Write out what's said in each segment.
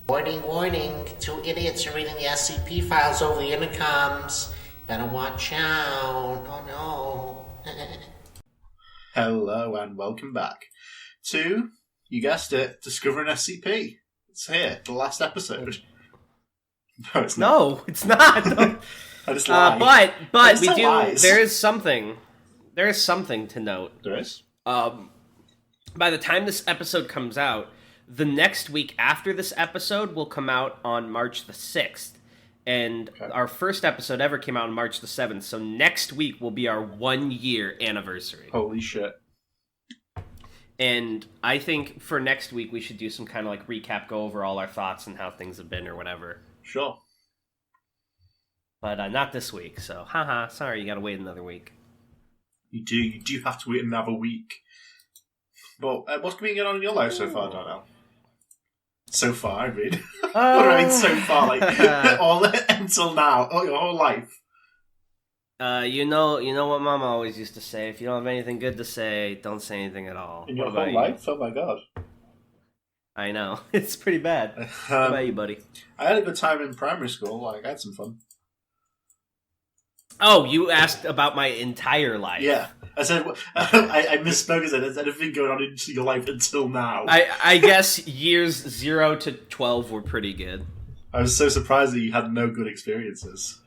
Warning, warning. Two idiots are reading the SCP files over the intercoms. Better watch out. Oh no. Hello and welcome back to, you guessed it, Discovering SCP. It's here, the last episode. No, it's not. No, it's not. I just lied. But we do. Lies. There is something to note. There is? By the time this episode comes out, the next week after this episode will come out on March the 6th. And our first episode ever came out on March the 7th. So next week will be our 1 year anniversary. Holy shit. And I think for next week we should do some kind of like recap, go over all our thoughts and how things have been or whatever. Sure. But not this week, so haha, sorry, you gotta wait another week. You do have to wait another week. But what's been going on in your life so far, Darnell? So far, I mean. What do I mean so far? Like, all until now, your whole life. You know what Mama always used to say, if you don't have anything good to say, don't say anything at all. In your whole life? Oh my god. I know. It's pretty bad. What about you, buddy? I had a good time in primary school. Like, I had some fun. Oh, you asked about my entire life. Yeah. I said, I misspoke. I said, has anything going on into your life until now? I guess years 0 to 12 were pretty good. I was so surprised that you had no good experiences.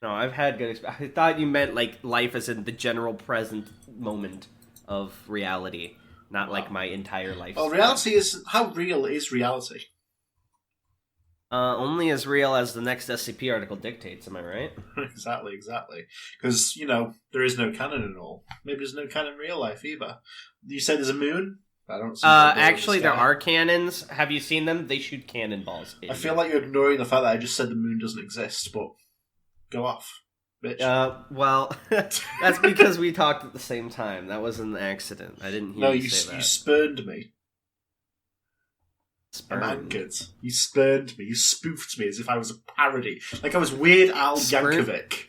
No, I've had good experiences. I thought you meant like life as in the general present moment of reality, not like my entire life. Well, reality is... How real is reality? Only as real as the next SCP article dictates, am I right? Exactly. Because, there is no canon and all. Maybe there's no canon in real life either. You say there's a moon? I don't see actually, there are cannons. Have you seen them? They shoot cannonballs. I feel like you're ignoring the fact that I just said the moon doesn't exist, but go off, bitch. Well, that's because we talked at the same time. That was an accident. I didn't hear you say that. You spurned me. Spurned. I'm angered. You spurned me. You spoofed me as if I was a parody. Like I was Weird Al Yankovic.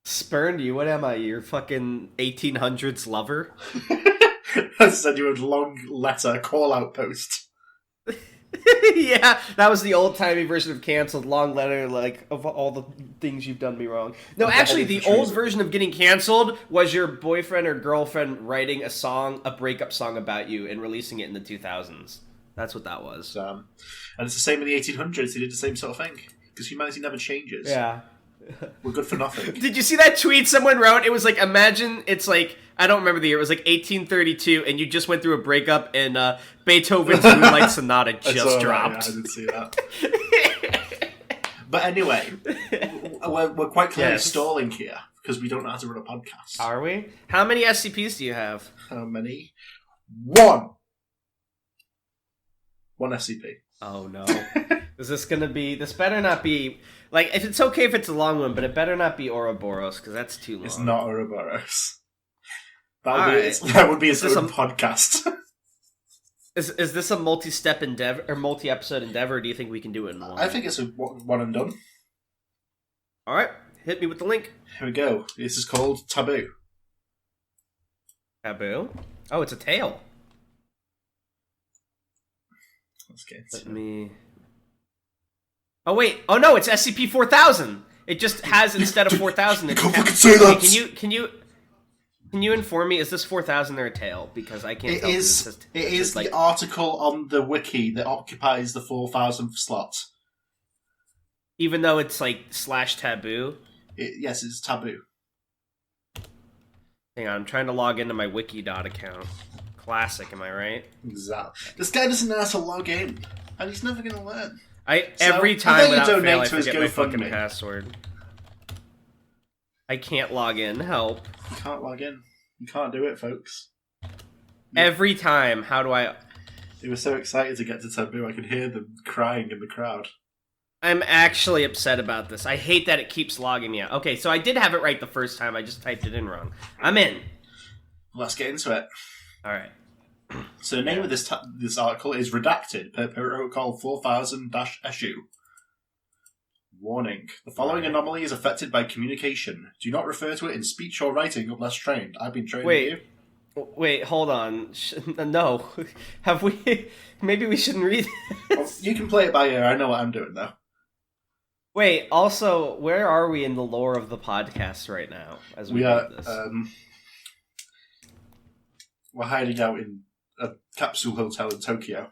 Spurned you? What am I? Your fucking 1800s lover? I sent you a long letter call-out post. Yeah, that was the old-timey version of canceled. Long letter, like, of all the things you've done me wrong. No, actually, the old version of getting canceled was your boyfriend or girlfriend writing a breakup song about you and releasing it in the 2000s. That's what that was. And it's the same in the 1800s. They did the same sort of thing. Because humanity never changes. Yeah. We're good for nothing. Did you see that tweet someone wrote? It was like, imagine it's like, I don't remember the year, it was like 1832, and you just went through a breakup, and Beethoven's Moonlight Sonata just dropped. Yeah, I did see that. But anyway, we're quite clearly stalling here, because we don't know how to run a podcast. Are we? How many SCPs do you have? How many? One SCP. Oh no. Is this gonna be... This better not be... Like, if it's okay if it's a long one, but it better not be Ouroboros, because that's too long. It's not Ouroboros. That would be its own podcast. Is this a multi-step endeavor, or multi-episode endeavor, or do you think we can do it in one? I think it's a one and done. Alright, hit me with the link. Here we go. This is called Taboo. Taboo? Oh, it's a tale. Let's get Let me... Oh, wait. Oh, no, it's SCP-4000. It just has, instead of 4000... You can't fucking say that! Can you inform me, is this 4000 or a tale? Because I can't tell. It is the article on the wiki that occupies the 4000th slot. Even though it's, like, /taboo? Yes, it's taboo. Hang on, I'm trying to log into my Wikidot account. Classic, am I right? Exactly. This guy doesn't know how to log in, and he's never going to learn. Every time without fail, I to his forget my fucking GoFundMe. password. I can't log in. Help. You can't log in. You can't do it, folks. Every time. How do I... They were so excited to get to Taboo, I could hear them crying in the crowd. I'm actually upset about this. I hate that it keeps logging me out. Okay, so I did have it right the first time. I just typed it in wrong. I'm in. Let's get into it. Alright. So the name of this article is Redacted per Protocol 4000-SU. Warning. The following anomaly is affected by communication. Do not refer to it in speech or writing unless trained. I've been trained with you. Wait, hold on. No. Have we... Maybe we shouldn't read Well, this. you can play it by ear. I know what I'm doing, though. Wait, also, where are we in the lore of the podcast right now as we We read are, this? we're hiding out in a capsule hotel in Tokyo.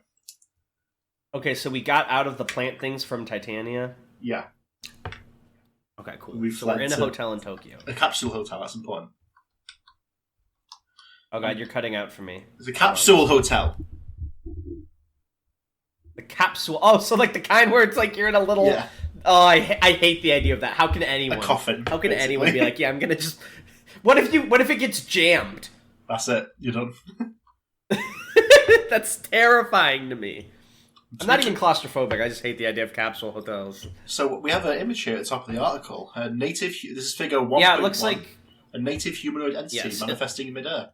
Okay, so we got out of the plant things from Titania. Yeah. Okay, cool. We So we're fled in a to- hotel in Tokyo. A capsule hotel, that's important. Oh god, you're cutting out for me. It's a capsule hotel. The capsule. Oh, so like the kind where it's like you're in a little... Yeah. Oh, I hate the idea of that. How can anyone... A coffin. How can basically. anyone be like, yeah, I'm gonna just... What if it gets jammed? That's it. You're done. That's terrifying to me. I'm not even claustrophobic. I just hate the idea of capsule hotels. So we have an image here at the top of the article. A native... This is figure 1.1. Yeah, it looks like... A native humanoid entity Yes. manifesting in midair.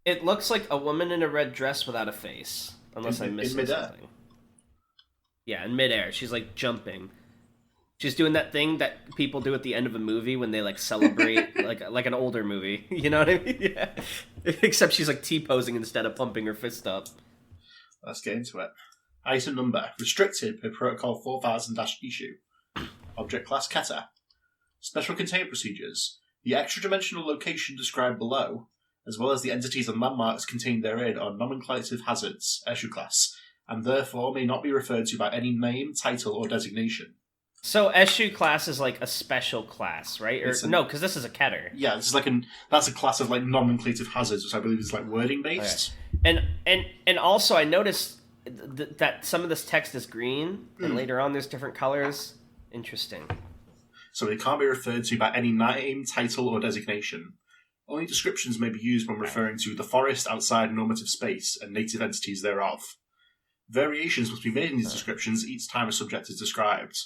It looks like a woman in a red dress without a face. Unless I'm missing midair. something. Yeah, in midair. She's like jumping. She's doing that thing that people do at the end of a movie when they like celebrate like an older movie. You know what I mean? Yeah. Except she's like T-posing instead of pumping her fist up. Let's get into it. Item number. Restricted per Protocol 4000-issue. Object class Keta. Special containment procedures. The extra-dimensional location described below, as well as the entities and landmarks contained therein, are nomenclative hazards, issue class, and therefore may not be referred to by any name, title, or designation. So Eshu class is like a special class, right? Or no, because this is a Keter. Yeah, this is like that's a class of like nomenclative hazards, which I believe is like wording based. Okay. And also I noticed that some of this text is green, and later on there's different colors. Interesting. So they can't be referred to by any name, title, or designation. Only descriptions may be used when referring to the forest outside normative space and native entities thereof. Variations must be made in these descriptions each time a subject is described.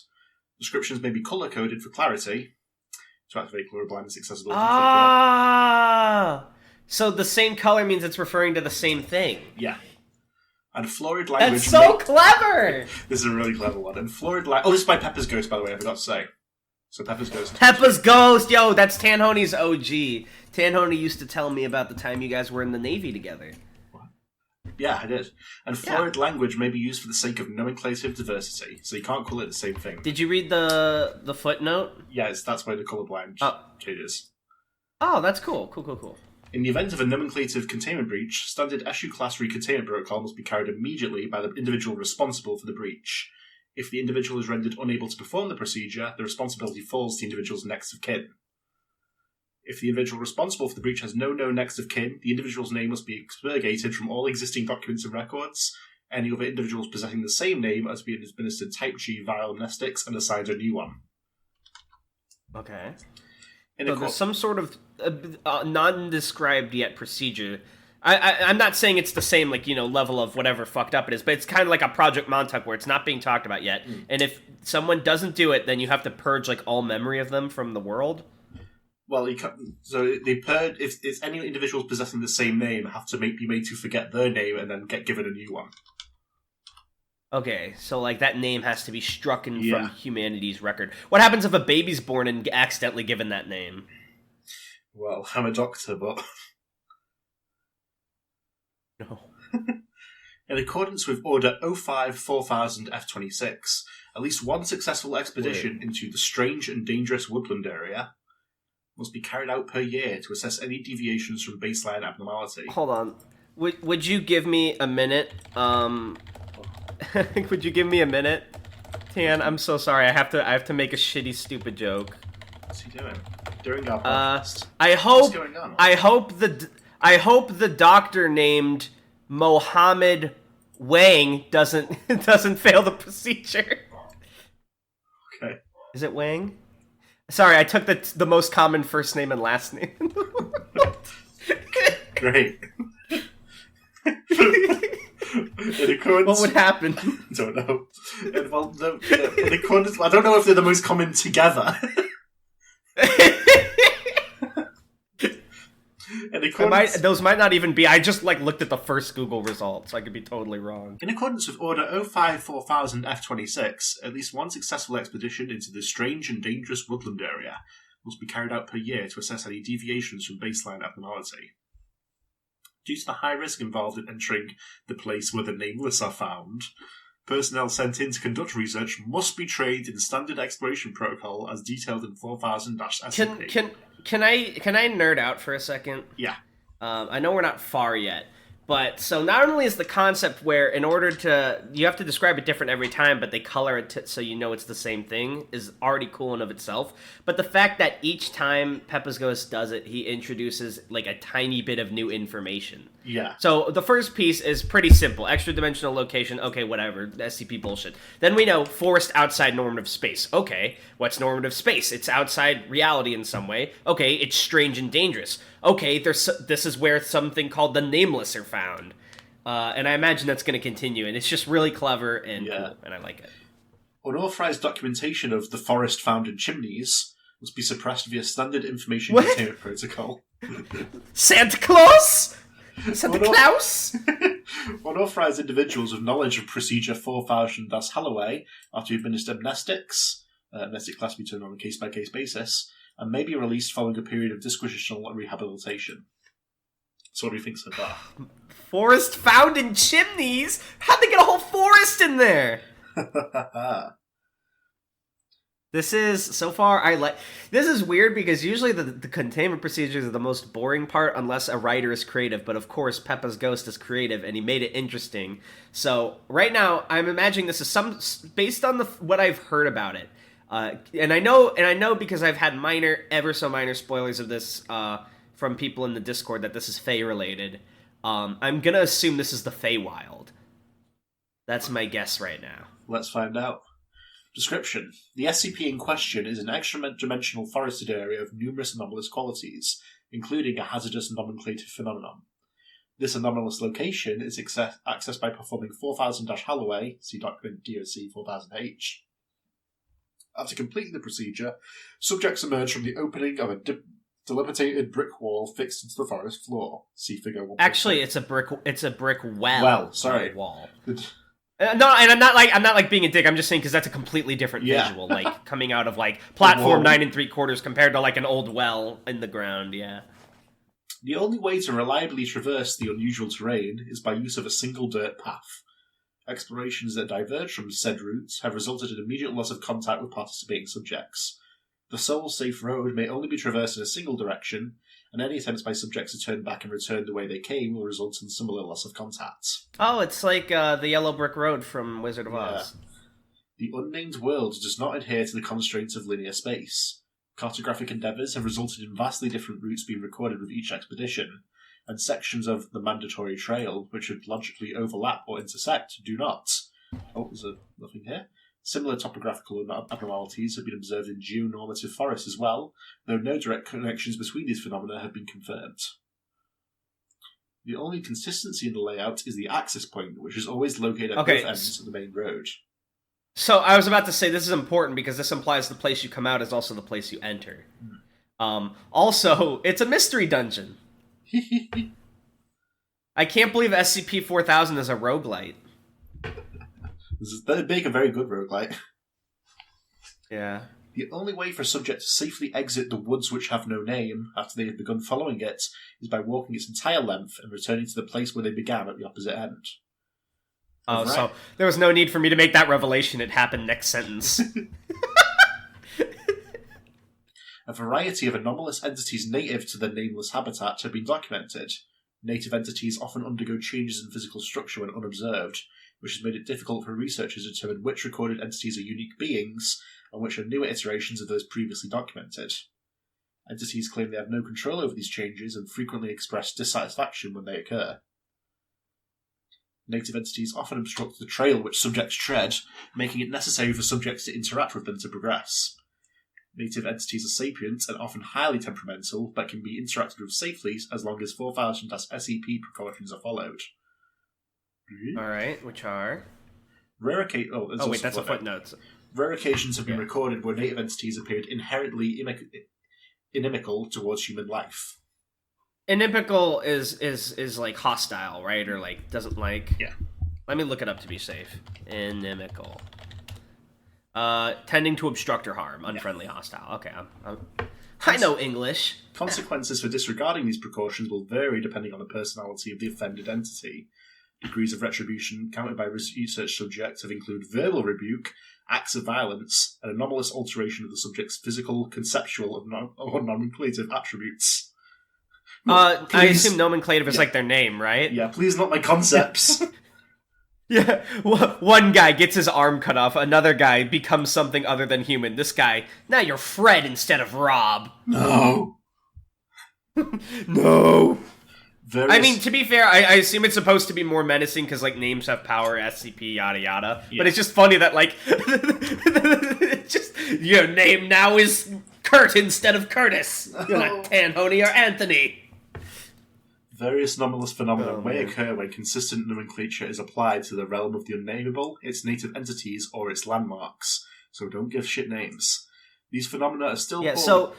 Descriptions may be color-coded for clarity to activate colorblindness accessibility. Ah! So the same color means it's referring to the same thing. Yeah. And florid language... That's so clever! This is a really clever one. And florid language... Oh, this is by Pepper's Ghost, by the way, I forgot to say. So Pepper's Ghost. Peppa's Ghost! Yo, that's Tanhony's OG. Tanhony used to tell me about the time you guys were in the Navy together. Yeah, I did. And florid language may be used for the sake of nomenclative diversity, so you can't call it the same thing. Did you read the footnote? Yeah, that's why the colorblind changes. Oh, that's cool. Cool. In the event of a nomenclative containment breach, standard issue class recontainment protocol must be carried immediately by the individual responsible for the breach. If the individual is rendered unable to perform the procedure, the responsibility falls to the individual's next of kin. If the individual responsible for the breach has no known next of kin, the individual's name must be expurgated from all existing documents and records. Any other individuals possessing the same name are to be administered Type G viral amnestics and assigned a new one. Okay. So there's some sort of non-described yet procedure. I'm not saying it's the same, like, level of whatever fucked up it is, but it's kind of like a Project Montauk where it's not being talked about yet. And if someone doesn't do it, then you have to purge, like, all memory of them from the world. Well, so they purge if any individuals possessing the same name have to be made to forget their name and then get given a new one. Okay, so like that name has to be struck from humanity's record. What happens if a baby's born and accidentally given that name? Well, I'm a doctor, but No. in accordance with Order 05-4000-F26, at least one successful expedition into the strange and dangerous woodland area must be carried out per year to assess any deviations from baseline abnormality. Hold on. Would you give me a minute? Would you give me a minute? Tan, I'm so sorry. I have to make a shitty, stupid joke. What's he doing? During our podcast. What's going on? I hope the doctor named Mohammed Wang doesn't fail the procedure. Okay. Is it Wang? Sorry, I took the most common first name and last name. Great. In accordance, What would happen? I don't know. In accordance, I don't know if they're the most common together. Those might not even be. I just looked at the first Google results. So I could be totally wrong. In accordance with Order 05-4000-F26, at least one successful expedition into the strange and dangerous woodland area must be carried out per year to assess any deviations from baseline abnormality. Due to the high risk involved in entering the place where the nameless are found, personnel sent in to conduct research must be trained in standard exploration protocol as detailed in 4000-SCP. Can I nerd out for a second? Yeah. I know we're not far yet, but so not only is the concept where in order to you have to describe it different every time, but they color it so you know it's the same thing is already cool in of itself. But the fact that each time Peppa's Ghost does it, he introduces like a tiny bit of new information. Yeah. So the first piece is pretty simple. Extra dimensional location, okay, whatever. SCP bullshit. Then we know forest outside normative space. Okay, what's normative space? It's outside reality in some way. Okay, it's strange and dangerous. Okay, this is where something called the Nameless are found. And I imagine that's going to continue, and it's just really clever and cool, and I like it. Unauthorized documentation of the forest found in chimneys must be suppressed via standard information containment protocol. Santa Claus? Santa Claus? Unauthorized individuals with knowledge of Procedure 4000-Halloway are to administer amnestics, amnestic class be turned on a case-by-case basis, and may be released following a period of disquisitional rehabilitation. So what do you think so far? Forest found in chimneys? How'd they get a whole forest in there? This is, so far, this is weird because usually the containment procedures are the most boring part unless a writer is creative, but of course Peppa's Ghost is creative and he made it interesting. So right now, I'm imagining this is based on what I've heard about it. And I know because I've had ever so minor spoilers of this from people in the Discord that this is Fey related. I'm gonna assume this is the Feywild. That's my guess right now. Let's find out. Description. The SCP in question is an extra-dimensional forested area of numerous anomalous qualities, including a hazardous nomenclative phenomenon. This anomalous location is accessed by performing 4000-Halloway, see document DOC 4000H. After completing the procedure, subjects emerge from the opening of a dilapidated brick wall fixed into the forest floor. See figure 1. Actually, it's a brick well. Well, sorry. Wall. No, and I'm not like being a dick. I'm just saying because that's a completely different Yeah. visual, like coming out of like platform 9 3/4 compared to like an old well in the ground. Yeah. The only way to reliably traverse the unusual terrain is by use of a single dirt path. Explorations that diverge from said routes have resulted in immediate loss of contact with participating subjects. The sole safe road may only be traversed in a single direction, and any attempts by subjects to turn back and return the way they came will result in similar loss of contact. Oh, it's like the Yellow Brick Road from Wizard of Oz. The unnamed world does not adhere to the constraints of linear space. Cartographic endeavours have resulted in vastly different routes being recorded with each expedition, and sections of the mandatory trail, which would logically overlap or intersect, do not. Oh, there's nothing here. Similar topographical abnormalities have been observed in geonormative forests as well, though no direct connections between these phenomena have been confirmed. The only consistency in the layout is the access point, which is always located at both ends of the main road. So I was about to say this is important because this implies the place you come out is also the place you enter. Also, it's a mystery dungeon. I can't believe SCP-4000 is a roguelite. They'd make a very good roguelite. Yeah. The only way for a subject to safely exit the woods which have no name after they have begun following it is by walking its entire length and returning to the place where they began at the opposite end. Oh, so there was no need for me to make that revelation. It happened next sentence. A variety of anomalous entities native to the nameless habitat have been documented. Native entities often undergo changes in physical structure when unobserved, which has made it difficult for researchers to determine which recorded entities are unique beings and which are newer iterations of those previously documented. Entities claim they have no control over these changes and frequently express dissatisfaction when they occur. Native entities often obstruct the trail which subjects tread, making it necessary for subjects to interact with them to progress. Native entities are sapient and often highly temperamental, but can be interacted with safely as long as 4000-SCP precautions are followed. Alright, which are? That's a footnote. Rare occasions have been recorded where native entities appeared inherently inimical towards human life. Inimical is like hostile, right? Or like doesn't like... Yeah. Let me look it up to be safe. Inimical. Tending to obstruct or harm. Unfriendly, hostile. Okay. I know English. Consequences for disregarding these precautions will vary depending on the personality of the offended entity. Degrees of retribution counted by research subjects have included verbal rebuke, acts of violence, and anomalous alteration of the subject's physical, conceptual, or nomenclative attributes. I assume nomenclative is like their name, right? Yeah, please not my concepts. Yeah, one guy gets his arm cut off, another guy becomes something other than human. This guy, now you're Fred instead of Rob. No. No. Various... I mean, to be fair, I assume it's supposed to be more menacing because, like, names have power, SCP, yada yada. Yeah. But it's just funny that, like, just your name now is Kurt instead of Curtis. You're not Tanhony or Anthony. Various anomalous phenomena may occur when consistent nomenclature is applied to the realm of the unnameable, its native entities, or its landmarks. So don't give shit names. These phenomena are still... Yeah, so...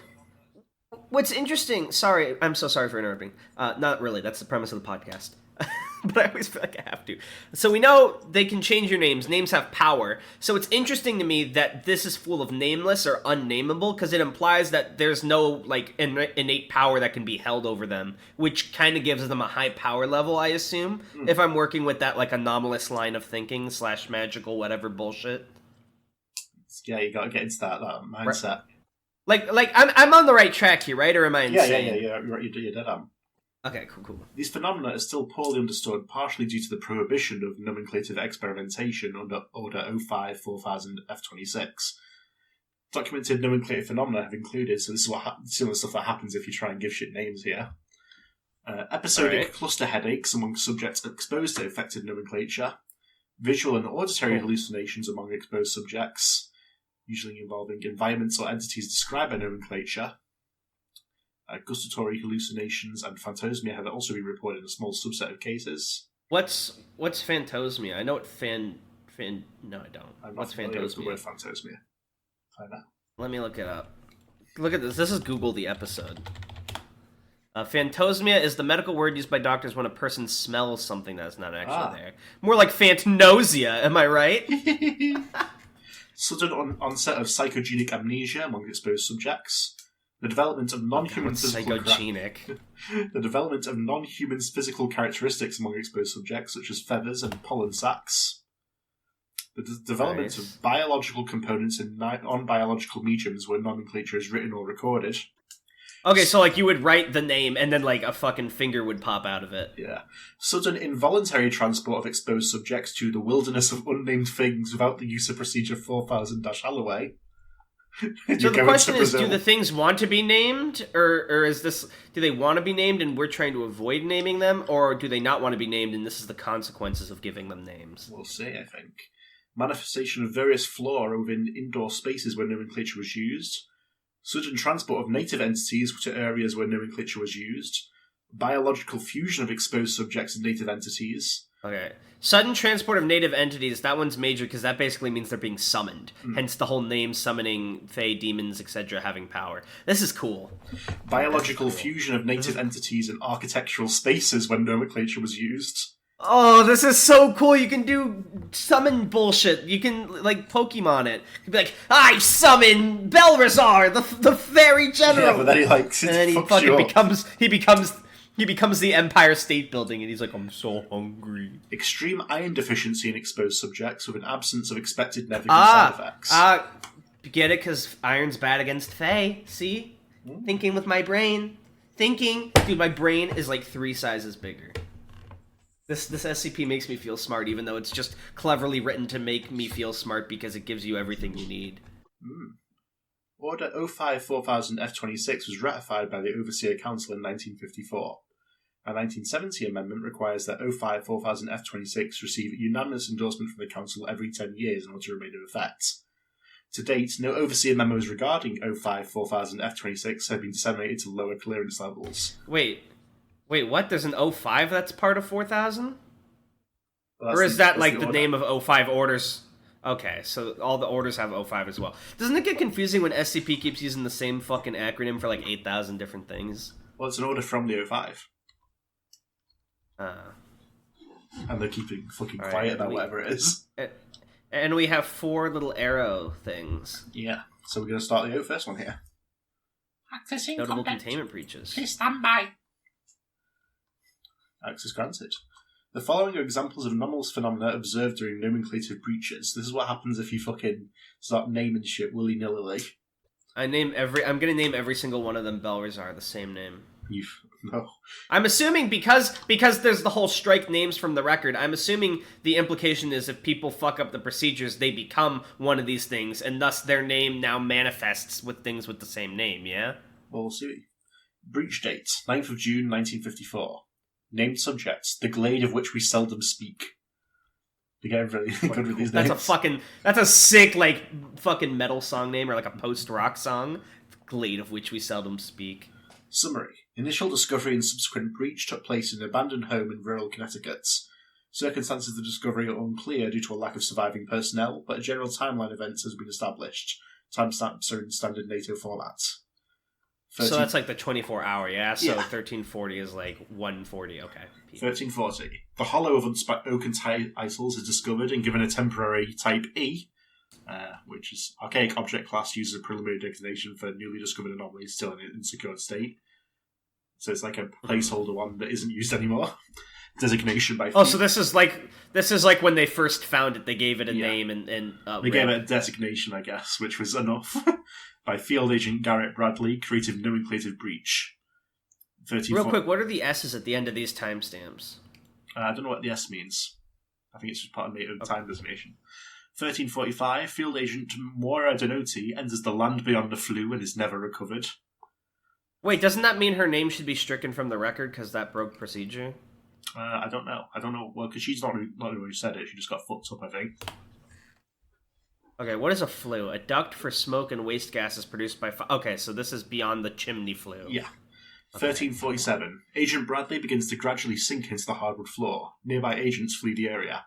What's interesting... Sorry, I'm so sorry for interrupting. Not really, that's the premise of the podcast. But I always feel like I have to. So we know they can change your names. Names have power. So it's interesting to me that this is full of nameless or unnameable, because it implies that there's no, like, innate power that can be held over them, which kind of gives them a high power level, I assume, if I'm working with that, like, anomalous line of thinking / magical whatever bullshit. Yeah, you gotta get into that mindset. Right. Like I'm on the right track here, right? Or am I insane? Yeah. You're dead on. Okay, cool. These phenomena are still poorly understood, partially due to the prohibition of nomenclative experimentation under Order 05-4000 F26. Documented nomenclative phenomena have included, so this is what similar stuff that happens if you try and give shit names here. Episodic cluster headaches among subjects exposed to affected nomenclature. Visual and auditory hallucinations among exposed subjects, usually involving environments or entities described by nomenclature. Gustatory hallucinations and phantosmia have also been reported in a small subset of cases. What's phantosmia? I know what no, I don't. What's phantosmia? With the word phantosmia. Find out. Let me look it up. Look at this. This is Google the episode. Phantosmia is the medical word used by doctors when a person smells something that's not actually there. More like phantnosia, am I right? Sudden onset of psychogenic amnesia among exposed subjects. The development of non-human physical the development of non-human physical characteristics among exposed subjects, such as feathers and pollen sacs. The development of biological components in non-biological mediums where nomenclature is written or recorded. Okay, so like you would write the name and then like a fucking finger would pop out of it. Yeah. Sudden involuntary transport of exposed subjects to the wilderness of unnamed things without the use of procedure 4000-Holloway. So the question is, do the things want to be named, or is this, do they want to be named and we're trying to avoid naming them, or do they not want to be named and this is the consequences of giving them names? We'll see, I think. Manifestation of various flora within indoor spaces where nomenclature was used. Sudden transport of native entities to areas where nomenclature was used. Biological fusion of exposed subjects and native entities. Okay. Sudden transport of native entities, that one's major because that basically means they're being summoned. Hence the whole name summoning, fae, demons, etc. having power. This is cool. Biological fusion of native entities in architectural spaces when nomenclature was used. Oh, this is so cool. You can do summon bullshit. You can, like, Pokemon it. You can be like, I summon Belrazar, the fairy general. Yeah, but then he, like, and then he fucking becomes the Empire State Building, and he's like, I'm so hungry. Extreme iron deficiency in exposed subjects with an absence of expected negative side effects. Get it? Because iron's bad against Fae. See? Thinking with my brain. Thinking. Dude, my brain is like 3 sizes bigger. This SCP makes me feel smart, even though it's just cleverly written to make me feel smart because it gives you everything you need. Order 05-4000 F26 was ratified by the Overseer Council in 1954. A 1970 amendment requires that 05-4000 F26 receive unanimous endorsement from the Council every 10 years in order to remain in effect. To date, no Overseer memos regarding 05-4000 F26 have been disseminated to lower clearance levels. Wait, what? There's an 05 that's part of 4000? Or is that like the name of 05 orders? Okay, so all the orders have 05 as well. Doesn't it get confusing when SCP keeps using the same fucking acronym for like 8,000 different things? Well, it's an order from the 05. And they're keeping fucking quiet about whatever it is. And we have 4 little arrow things. Yeah, so we're going to start the first one here. Access Notable incumbent. containment breaches. Please stand by. Access granted. The following are examples of anomalous phenomena observed during nomenclative breaches. This is what happens if you fucking start naming shit willy-nilly. I'm gonna name every single one of them Belrizar the same name. No. I'm assuming because there's the whole strike names from the record, I'm assuming the implication is if people fuck up the procedures, they become one of these things, and thus their name now manifests with things with the same name, yeah? Well, we'll see. Breach date, 9th of June, 1954. Named subjects, the glade of which we seldom speak. They get really good with these names. That's a sick, like, fucking metal song name, or like a post-rock song. Glade of which we seldom speak. Summary. Initial discovery and subsequent breach took place in an abandoned home in rural Connecticut. Circumstances of the discovery are unclear due to a lack of surviving personnel, but a general timeline of events has been established. Timestamps are in standard NATO format. So that's like the 24-hour, yeah? So Yeah. 1340 is like 140, okay. 1340. The hollow of unspoken titles is discovered and given a temporary Type E, which is archaic object class used as a preliminary designation for newly discovered anomalies still in an insecure state. So it's like a placeholder one that isn't used anymore. Designation by... Oh, so this is like when they first found it, they gave it a name and they gave it a designation, I guess, which was enough. By Field Agent Garrett Bradley, creative nomenclative breach. Real quick, what are the S's at the end of these timestamps? I don't know what the S means. I think it's just part of NATO time designation. 1345, Field Agent Maura Donoti enters the land beyond the flu and is never recovered. Wait, doesn't that mean her name should be stricken from the record because that broke procedure? I don't know. Well, because she's not the one who said it. She just got fucked up, I think. Okay, what is a flue? A duct for smoke and waste gases produced by... Okay, so this is beyond the chimney flue. Yeah. 1347. Agent Bradley begins to gradually sink into the hardwood floor. Nearby agents flee the area.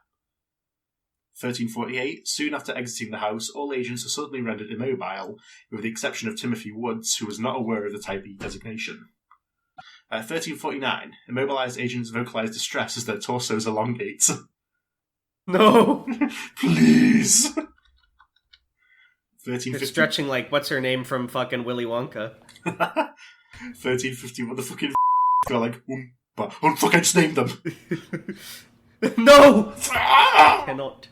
1348. Soon after exiting the house, all agents are suddenly rendered immobile, with the exception of Timothy Woods, who was not aware of the Type E designation. 1349. Immobilized agents vocalize distress as their torsos elongate. No! Please! 1350. They're stretching like, what's her name from fucking Willy Wonka? 1350, what the fucking they're like, but oh fuck, I just named them. No! Cannot.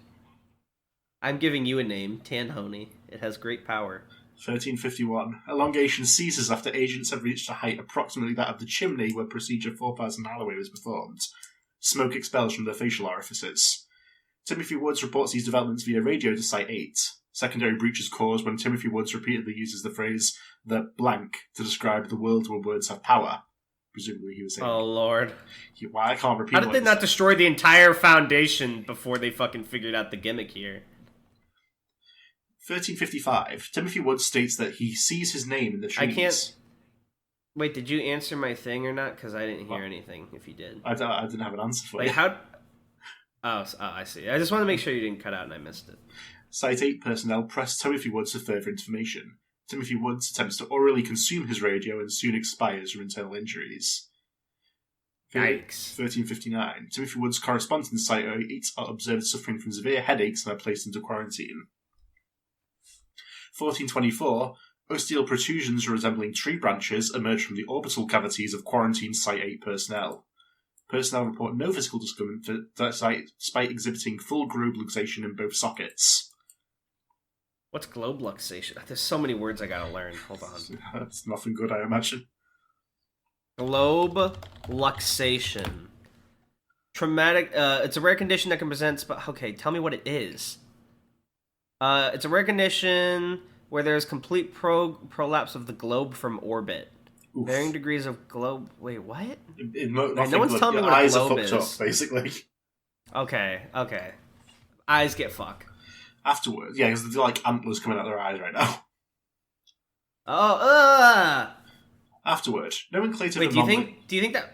I'm giving you a name, Tanhony. It has great power. 1351. Elongation ceases after agents have reached a height approximately that of the chimney where procedure 4000 Alloway was performed. Smoke expels from their facial orifices. Timothy Woods reports these developments via radio to Site 8. Secondary breaches caused when Timothy Woods repeatedly uses the phrase, the blank, to describe the world where words have power. Presumably he was saying... Oh, Lord. Why I can't repeat How did they not destroy the entire foundation before they fucking figured out the gimmick here? 1355. Timothy Woods states that he sees his name in the trees. I can't... Wait, did you answer my thing or not? Because I didn't hear anything, if you did. I didn't have an answer for like, you. How... Oh, I see. I just want to make sure you didn't cut out and I missed it. Site 8 personnel press Timothy Woods for further information. Timothy Woods attempts to orally consume his radio and soon expires from internal injuries. Yikes. 1359. Timothy Woods' correspondents in Site 8 are observed suffering from severe headaches and are placed into quarantine. 1424. Ostial protrusions resembling tree branches emerge from the orbital cavities of quarantined Site 8 personnel. Personnel report no physical discomfort despite exhibiting full globe luxation in both sockets. What's globe luxation? There's so many words I gotta learn. Hold on. That's nothing good, I imagine. Globe luxation. Traumatic. It's a rare condition that can present. Okay, tell me what it is. It's a rare condition where there's complete prolapse of the globe from orbit. Oof. Varying degrees of globe. Wait, what? No one's telling me what a globe is. Up, basically. Okay. Eyes get fucked. Afterwards, yeah, because they're like antlers coming out their eyes right now. Oh, Afterward, nomenclative Wait, anomaly... do you think that...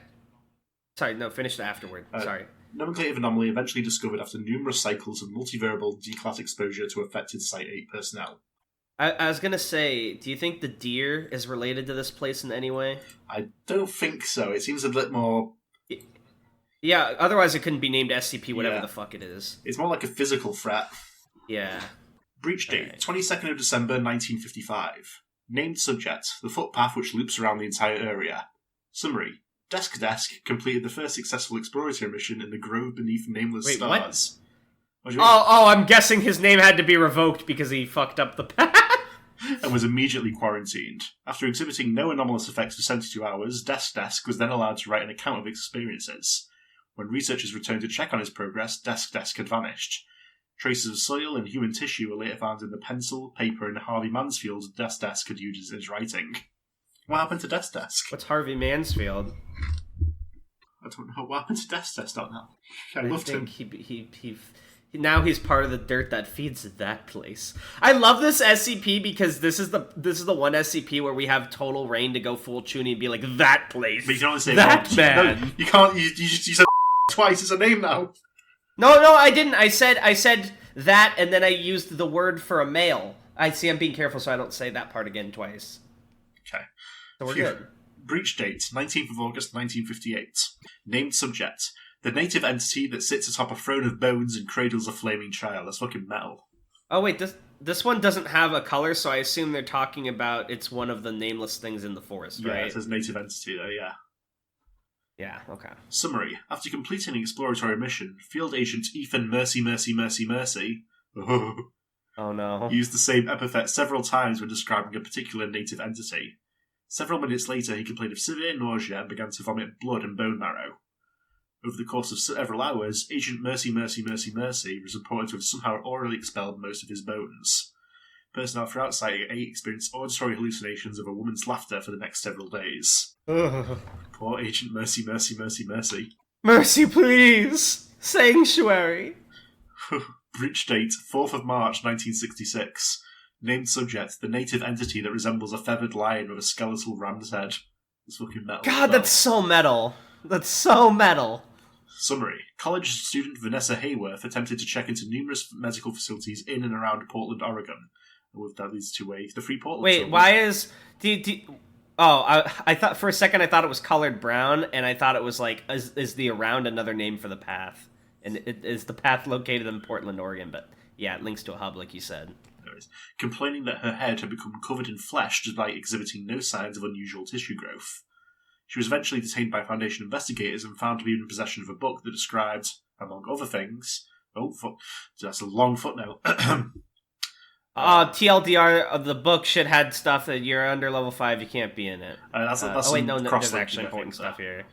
Sorry, no, finish the afterward. Sorry. Nomenclative anomaly eventually discovered after numerous cycles of multivariable declass exposure to affected Site 8 personnel. I was gonna say, do you think the deer is related to this place in any way? I don't think so. It seems a bit more... Yeah, otherwise it couldn't be named SCP, whatever the fuck it is. It's more like a physical threat. Yeah. Breach date, 22nd of December, 1955. Named subject, the footpath which loops around the entire area. Summary, Desk completed the first successful exploratory mission in the grove beneath nameless stars. What? I'm guessing his name had to be revoked because he fucked up the path. And was immediately quarantined. After exhibiting no anomalous effects for 72 hours, Desk was then allowed to write an account of his experiences. When researchers returned to check on his progress, Desk had vanished. Traces of soil and human tissue were later found in the pencil, paper, and Harvey Mansfield Desk had used in his writing. What happened to Desk? What's Harvey Mansfield? I don't know. What happened to Desk now? I loved him. He now he's part of the dirt that feeds that place. I love this SCP because this is the one SCP where we have total reign to go full Chuny and be like, that place. But you can only say that once. man. No, you can't. You said twice. It's a name now. No, I didn't. I said that, and then I used the word for a male. I'm being careful so I don't say that part again twice. Okay. So we're good. Breach date, 19th of August, 1958. Named subject, the native entity that sits atop a throne of bones and cradles a flaming child. That's fucking metal. Oh wait, this one doesn't have a color, so I assume they're talking about it's one of the nameless things in the forest, right? Yeah, it says native entity there, yeah. Yeah, okay. Summary. After completing an exploratory mission, Field Agent Ethan Mercy oh no. used the same epithet several times when describing a particular native entity. Several minutes later, he complained of severe nausea and began to vomit blood and bone marrow. Over the course of several hours, Agent Mercy was reported to have somehow orally expelled most of his bones. Personnel throughout Site 8 experienced auditory hallucinations of a woman's laughter for the next several days. Poor Agent Mercy. Mercy, please! Sanctuary! Breach date, 4th of March, 1966. Named subject, the native entity that resembles a feathered lion with a skeletal ram's head. It's fucking metal. God, that's so metal. That's so metal. Summary. College student Vanessa Hayworth attempted to check into numerous medical facilities in and around Portland, Oregon. That leads to the Free Portland. Wait, why is... I thought for a second I thought it was colored brown, and I thought it was like, is the around another name for the path? And is the path located in Portland, Oregon? But yeah, it links to a hub, like you said. Complaining that her head had become covered in flesh despite exhibiting no signs of unusual tissue growth. She was eventually detained by Foundation investigators and found to be in possession of a book that described, among other things... that's a long footnote. TLDR, the book should had stuff that you're under level 5, you can't be in it. That's there's actually important stuff here.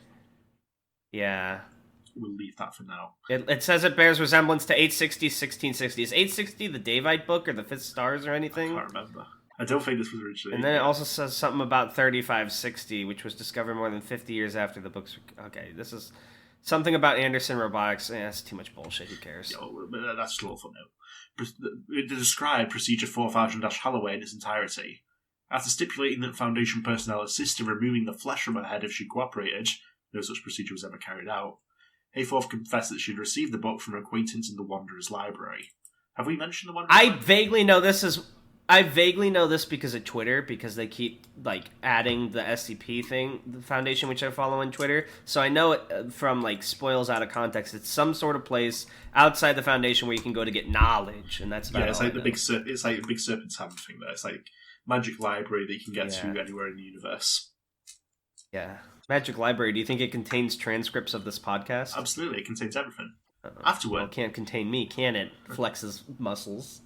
Yeah. We'll leave that for now. It says it bears resemblance to 860's 1660. Is 860 the Davite book or the Fifth Stars or anything? I can't remember. I don't think this was originally... And then it also says something about 3560, which was discovered more than 50 years after the books... Okay, this is something about Anderson Robotics. That's too much bullshit, who cares? Yeah, that's a little footnote. It described Procedure 4000-Holloway in its entirety. After stipulating that Foundation personnel assist in removing the flesh from her head if she cooperated, no such procedure was ever carried out. Hayforth confessed that she had received the book from an acquaintance in the Wanderer's library. Have we mentioned the Wanderer's library? I vaguely know this because of Twitter, because they keep adding the SCP thing, the Foundation, which I follow on Twitter. So I know it from spoils out of context. It's some sort of place outside the Foundation where you can go to get knowledge, and that's about it's all like it's like a big serpent's hand thing there. It's like magic library that you can get to anywhere in the universe. Yeah. Magic Library, do you think it contains transcripts of this podcast? Absolutely, it contains everything. Afterward. Well, it can't contain me, can it? Flexes muscles.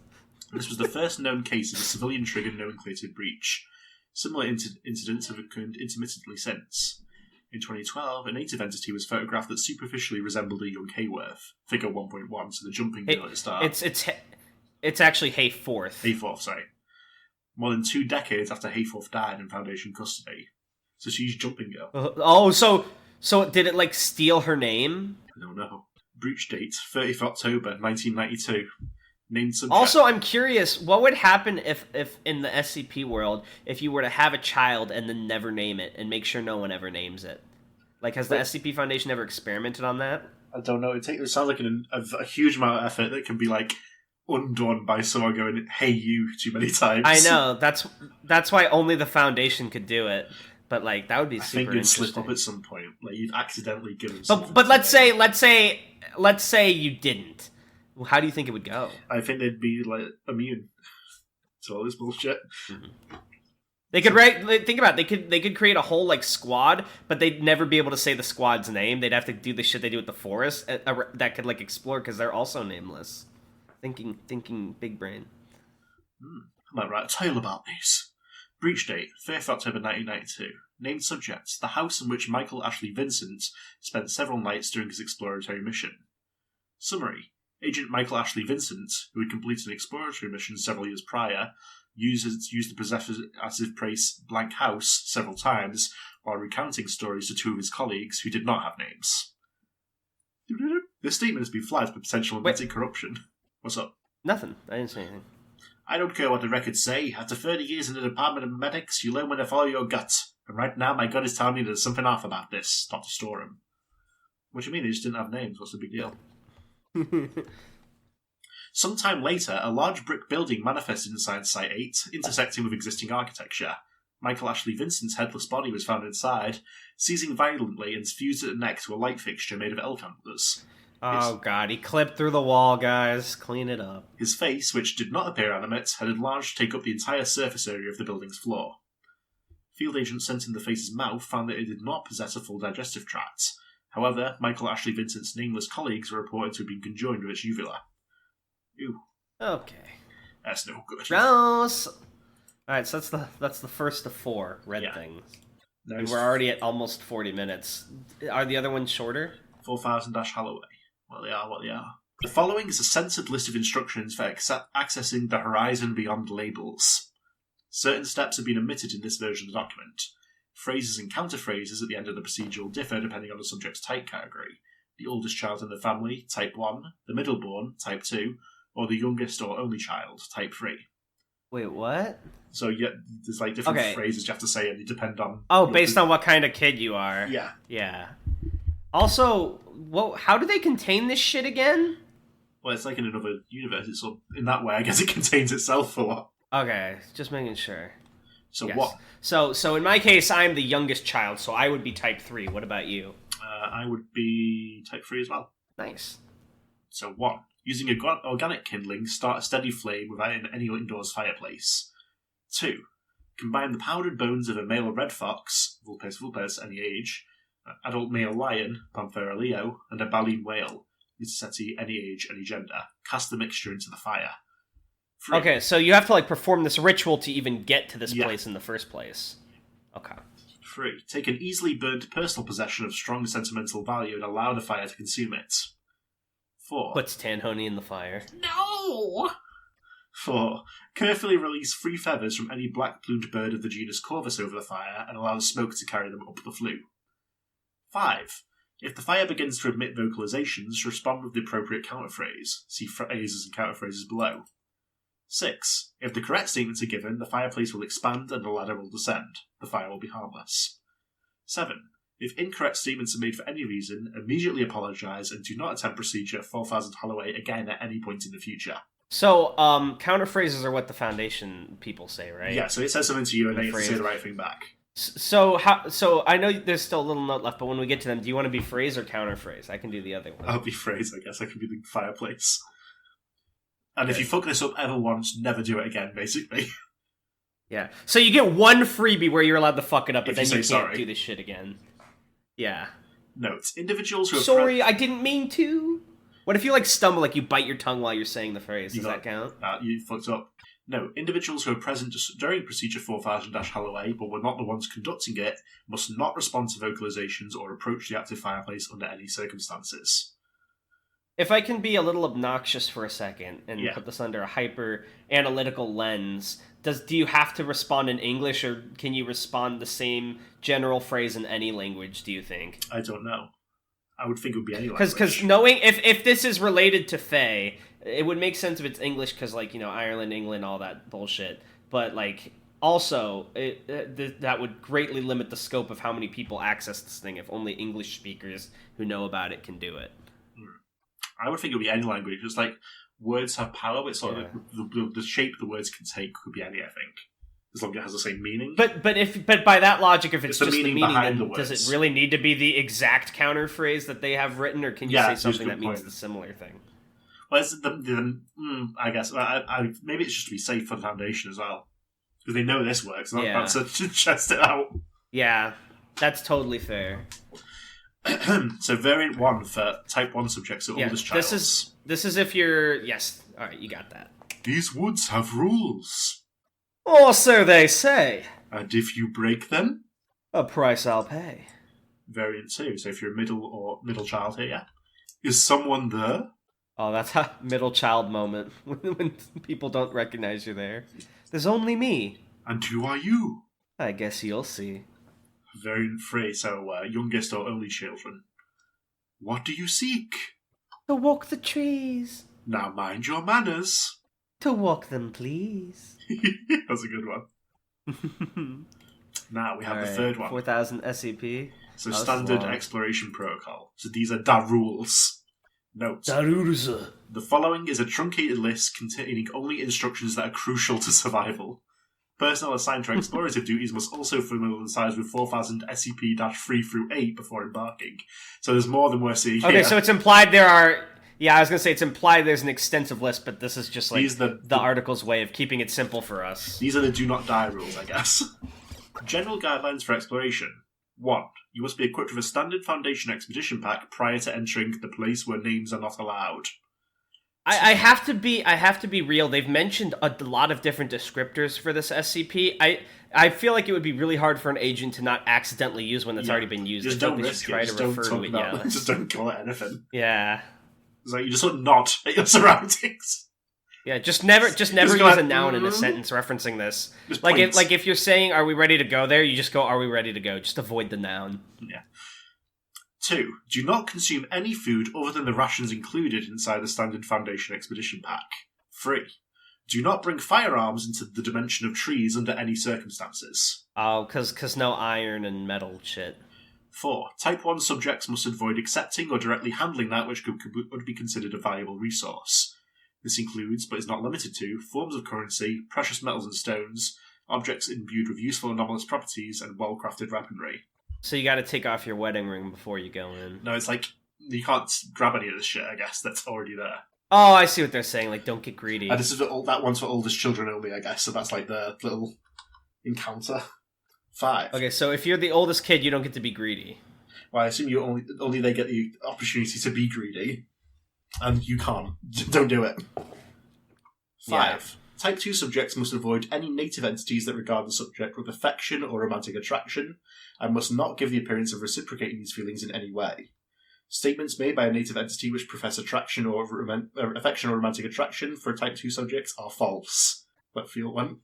This was the first known case of a civilian-triggered nomenclated breach. Similar incidents have occurred intermittently since. In 2012, a native entity was photographed that superficially resembled a young Hayworth. Figure 1.1, so the jumping girl at the start. It's actually Hayforth. Hayforth, sorry. More than 2 decades after Hayforth died in Foundation custody. So she's Jumping Girl. So did it steal her name? I don't know. Breach date, 30th October 1992. Named subject. Also, I'm curious, what would happen if in the SCP world, if you were to have a child and then never name it and make sure no one ever names it? Has the SCP Foundation ever experimented on that? I don't know. It sounds like a huge amount of effort that can be undone by someone going, "Hey, you," too many times. I know. That's why only the Foundation could do it. But that would be super interesting. I think you'd slip up at some point. You'd accidentally give him something. But let's say you didn't. Well, how do you think it would go? I think they'd be immune to all this bullshit. Mm-hmm. They could think about it, they could create a whole like squad, but they'd never be able to say the squad's name. They'd have to do the shit they do with the forest that could like explore because they're also nameless. Thinking big brain. I might write a tale about these. Breach date, 5th October 1992. Named subject, the house in which Michael Ashley Vincent spent several nights during his exploratory mission. Summary. Agent Michael Ashley Vincent, who had completed an exploratory mission several years prior, used the possessive phrase blank house several times while recounting stories to two of his colleagues who did not have names. This statement has been flagged for potential embedded corruption. What's up? Nothing. I didn't say anything. I don't care what the records say. After 30 years in the Department of Medics, you learn when to follow your gut. And right now, my gut is telling me there's something off about this. Dr. Storeham. What do you mean? They just didn't have names. What's the big deal? Sometime later, a large brick building manifested inside Site 8, intersecting with existing architecture. Michael Ashley Vincent's headless body was found inside, seizing violently and fused at the neck to a light fixture made of elk antlers. Oh god, he clipped through the wall, guys. Clean it up. His face, which did not appear animate, had enlarged to take up the entire surface area of the building's floor. Field agents sent in the face's mouth found that it did not possess a full digestive tract. However, Michael Ashley Vincent's nameless colleagues were reported to have been conjoined with its uvula. Ew. Okay. That's no good. Gross! Alright, so that's the first of 4 red things. And we're already at almost 40 minutes. Are the other ones shorter? 4000-Holloway. Well, they are what they are. The following is a censored list of instructions for accessing the horizon beyond labels. Certain steps have been omitted in this version of the document. Phrases and counterphrases at the end of the procedure will differ depending on the subject's type category. The oldest child in the family, type 1, the middleborn, type 2, or the youngest or only child, type 3. Wait, what? So yeah, there's like different phrases you have to say, and they depend on... Oh, based on what kind of kid you are. Yeah. Yeah. Also, how do they contain this shit again? Well, it's like in another universe. So in that way, I guess it contains itself for what? Okay, just making sure. So yes. What? So in my case, I'm the youngest child, so I would be type 3. What about you? I would be type 3 as well. Nice. So 1. Using organic kindling, start a steady flame without any indoors fireplace. 2. Combine the powdered bones of a male red fox, vulpes, any age, adult male lion, Panthera leo, and a baleen whale, Mississeti, any age, any gender. Cast the mixture into the fire. 3. Okay, so you have to like perform this ritual to even get to this place in the first place. Okay. 3. Take an easily burnt personal possession of strong sentimental value and allow the fire to consume it. 4. Puts Tanhony in the fire. No! 4. Carefully release 3 feathers from any black-plumed bird of the genus Corvus over the fire and allow the smoke to carry them up the flue. 5. If the fire begins to emit vocalizations, respond with the appropriate counterphrase. See phrases and counterphrases below. 6. If the correct statements are given, the fireplace will expand and the ladder will descend. The fire will be harmless. 7. If incorrect statements are made for any reason, immediately apologise and do not attempt procedure 4000 Holloway again at any point in the future. So, counterphrases are what the Foundation people say, right? Yeah, so it says something to you and then you have to say the right thing back. So I know there's still a little note left, but when we get to them, do you want to be phrase or counterphrase? I can do the other one. I'll be phrase, I guess. I can be the fireplace. And if you fuck this up ever once, never do it again, basically. Yeah. So you get one freebie where you're allowed to fuck it up, but then you can't do this shit again. Yeah. Note, individuals who are... Sorry, I didn't mean to. What if you, like, stumble, like, you bite your tongue while you're saying the phrase? Does that count? You fucked up. No, individuals who are present during Procedure 4000-Holloway, but were not the ones conducting it, must not respond to vocalizations or approach the active fireplace under any circumstances. If I can be a little obnoxious for a second and put this under a hyper-analytical lens, do you have to respond in English, or can you respond the same general phrase in any language, do you think? I don't know. I would think it would be any language. Because knowing, if this is related to Fae, it would make sense if it's English, because, like, you know, Ireland, England, all that bullshit. But, like, also, that would greatly limit the scope of how many people access this thing if only English speakers who know about it can do it. I would think it would be any language. It's like, words have power, but it's sort of the shape the words can take could be any, I think. As long as it has the same meaning. But by that logic, if it's just the meaning, then the does it really need to be the exact counter phrase that they have written, or can you say something that means the similar thing? Well, it's I guess maybe it's just to be safe for the Foundation as well. Because they know this works, and I'm Yeah. about to test it out. Yeah, that's totally fair. So variant 1 for type 1 subjects are oldest child. This is if you're... Yes, alright, you got that. These woods have rules. Or so they say. And if you break them... A price I'll pay. Variant 2, so if you're a middle child here, yeah. Is someone there? Oh, that's a middle child moment. When people don't recognize you there. There's only me. And who are you? I guess you'll see. Variant 3, so youngest or only children. What do you seek? To walk the trees. Now mind your manners. To walk them, please. That's a good one. Now we have the Alright, third one. 4,000 SCP. So standard exploration protocol. So these are da rules. Note. Daruruza. The following is a truncated list containing only instructions that are crucial to survival. Personnel assigned to explorative duties must also familiarise with 4,000 SCP-3 through 8 before embarking. So there's more than we're seeing here. Okay, so it's implied there are... Yeah, I was going to say it's implied there's an extensive list, but this is just like the article's way of keeping it simple for us. These are the do not die rules, I guess. General guidelines for exploration. 1. You must be equipped with a standard Foundation expedition pack prior to entering the place where names are not allowed. I have to be real. They've mentioned a lot of different descriptors for this SCP. I feel like it would be really hard for an agent to not accidentally use one that's already been used. Just don't risk it. Just don't talk about it. Just don't call it anything. Yeah. It's like you just sort of nod at your surroundings. Yeah, just never use a noun in a sentence referencing this. If you're saying, "Are we ready to go there?" You just go, "Are we ready to go?" Just avoid the noun. Yeah. 2. Do not consume any food other than the rations included inside the standard Foundation expedition pack. 3. Do not bring firearms into the dimension of trees under any circumstances. Oh, cause no iron and metal shit. 4. Type 1 subjects must avoid accepting or directly handling that which would be considered a valuable resource. This includes, but is not limited to, forms of currency, precious metals and stones, objects imbued with useful anomalous properties, and well-crafted weaponry. So you gotta take off your wedding ring before you go in. No, it's like, you can't grab any of this shit, I guess, that's already there. Oh, I see what they're saying, like, don't get greedy. And this is that one's for oldest children only, I guess, so that's like the little encounter. 5. Okay, so if you're the oldest kid, you don't get to be greedy. Well, I assume you only they get the opportunity to be greedy. And you can't. Don't do it. 5. Yeah. Type 2 subjects must avoid any native entities that regard the subject with affection or romantic attraction, and must not give the appearance of reciprocating these feelings in any way. Statements made by a native entity which profess attraction or affection or romantic attraction for Type 2 subjects are false. That feel went.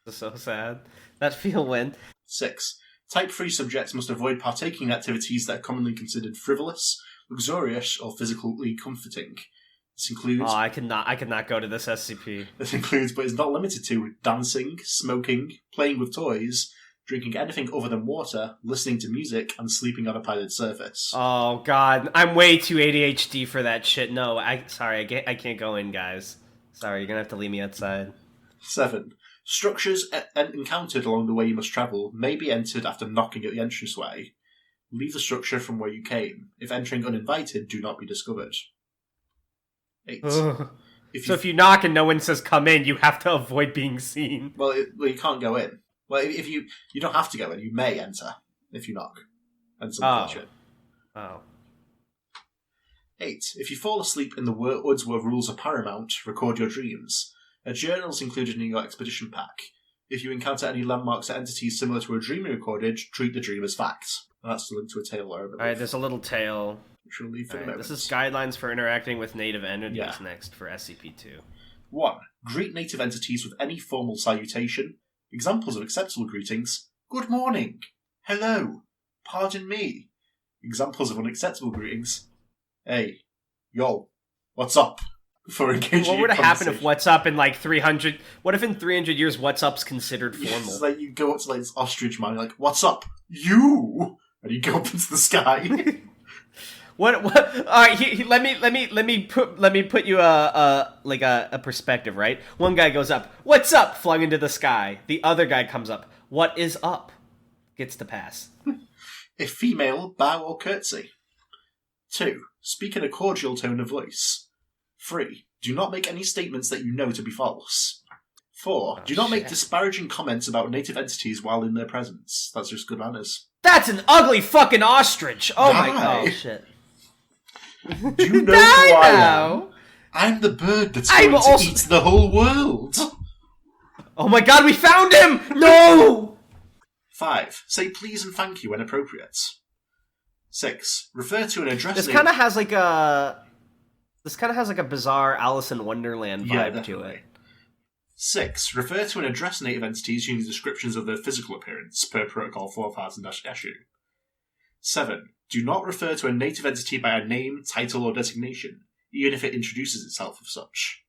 So sad. That feel went. 6. Type 3 subjects must avoid partaking in activities that are commonly considered frivolous, luxurious, or physically comforting. This includes... Oh, I could not go to this SCP. This includes, but is not limited to, dancing, smoking, playing with toys, drinking anything other than water, listening to music, and sleeping on a piloted surface. Oh, God. I'm way too ADHD for that shit. No, I can't go in, guys. Sorry, you're gonna have to leave me outside. 7. Structures encountered along the way you must travel may be entered after knocking at the entranceway. Leave the structure from where you came. If entering uninvited, do not be discovered. 8. If you knock and no one says come in, you have to avoid being seen. Well, you can't go in. Well, if you don't have to go in, you may enter if you knock. And some 8. If you fall asleep in the woods where rules are paramount, record your dreams. A journal is included in your expedition pack. If you encounter any landmarks or entities similar to a dream you recorded, treat the dream as fact. And that's the link to a tale there. Alright, there's a little tale. Which we'll leave for the moment. This is guidelines for interacting with native entities next for SCP-2. 1. Greet native entities with any formal salutation. Examples of acceptable greetings. Good morning. Hello. Pardon me. Examples of unacceptable greetings. Hey. Yo. What's up? For engaging what would happen if what's up in like 300... What if in 300 years what's up's considered formal? It's like you go up to like this ostrich man, you're like, what's up? You! And you go up into the sky. What? All right, let me put you a perspective, right? One guy goes up, "What's up?" flung into the sky. The other guy comes up, "What is up?" gets to pass. If female, bow or curtsy. 2. Speak in a cordial tone of voice. 3. Do not make any statements that you know to be false. 4. Do not make shit. disparaging comments about native entities while in their presence. That's just good manners. That's an ugly fucking ostrich! Oh my Die. god. Oh, shit. Do you know Die who I now. am? I'm the bird that's I'm going also- to eat the whole world. Oh my god, we found him! No! 5. Say please and thank you when appropriate. 6. Refer to an address This name... kind of has like a... This kind of has like a bizarre Alice in Wonderland vibe to it. 6. Refer to an address native entities using descriptions of their physical appearance, per Protocol 4000-SU. 7. Do not refer to a native entity by a name, title, or designation, even if it introduces itself as such.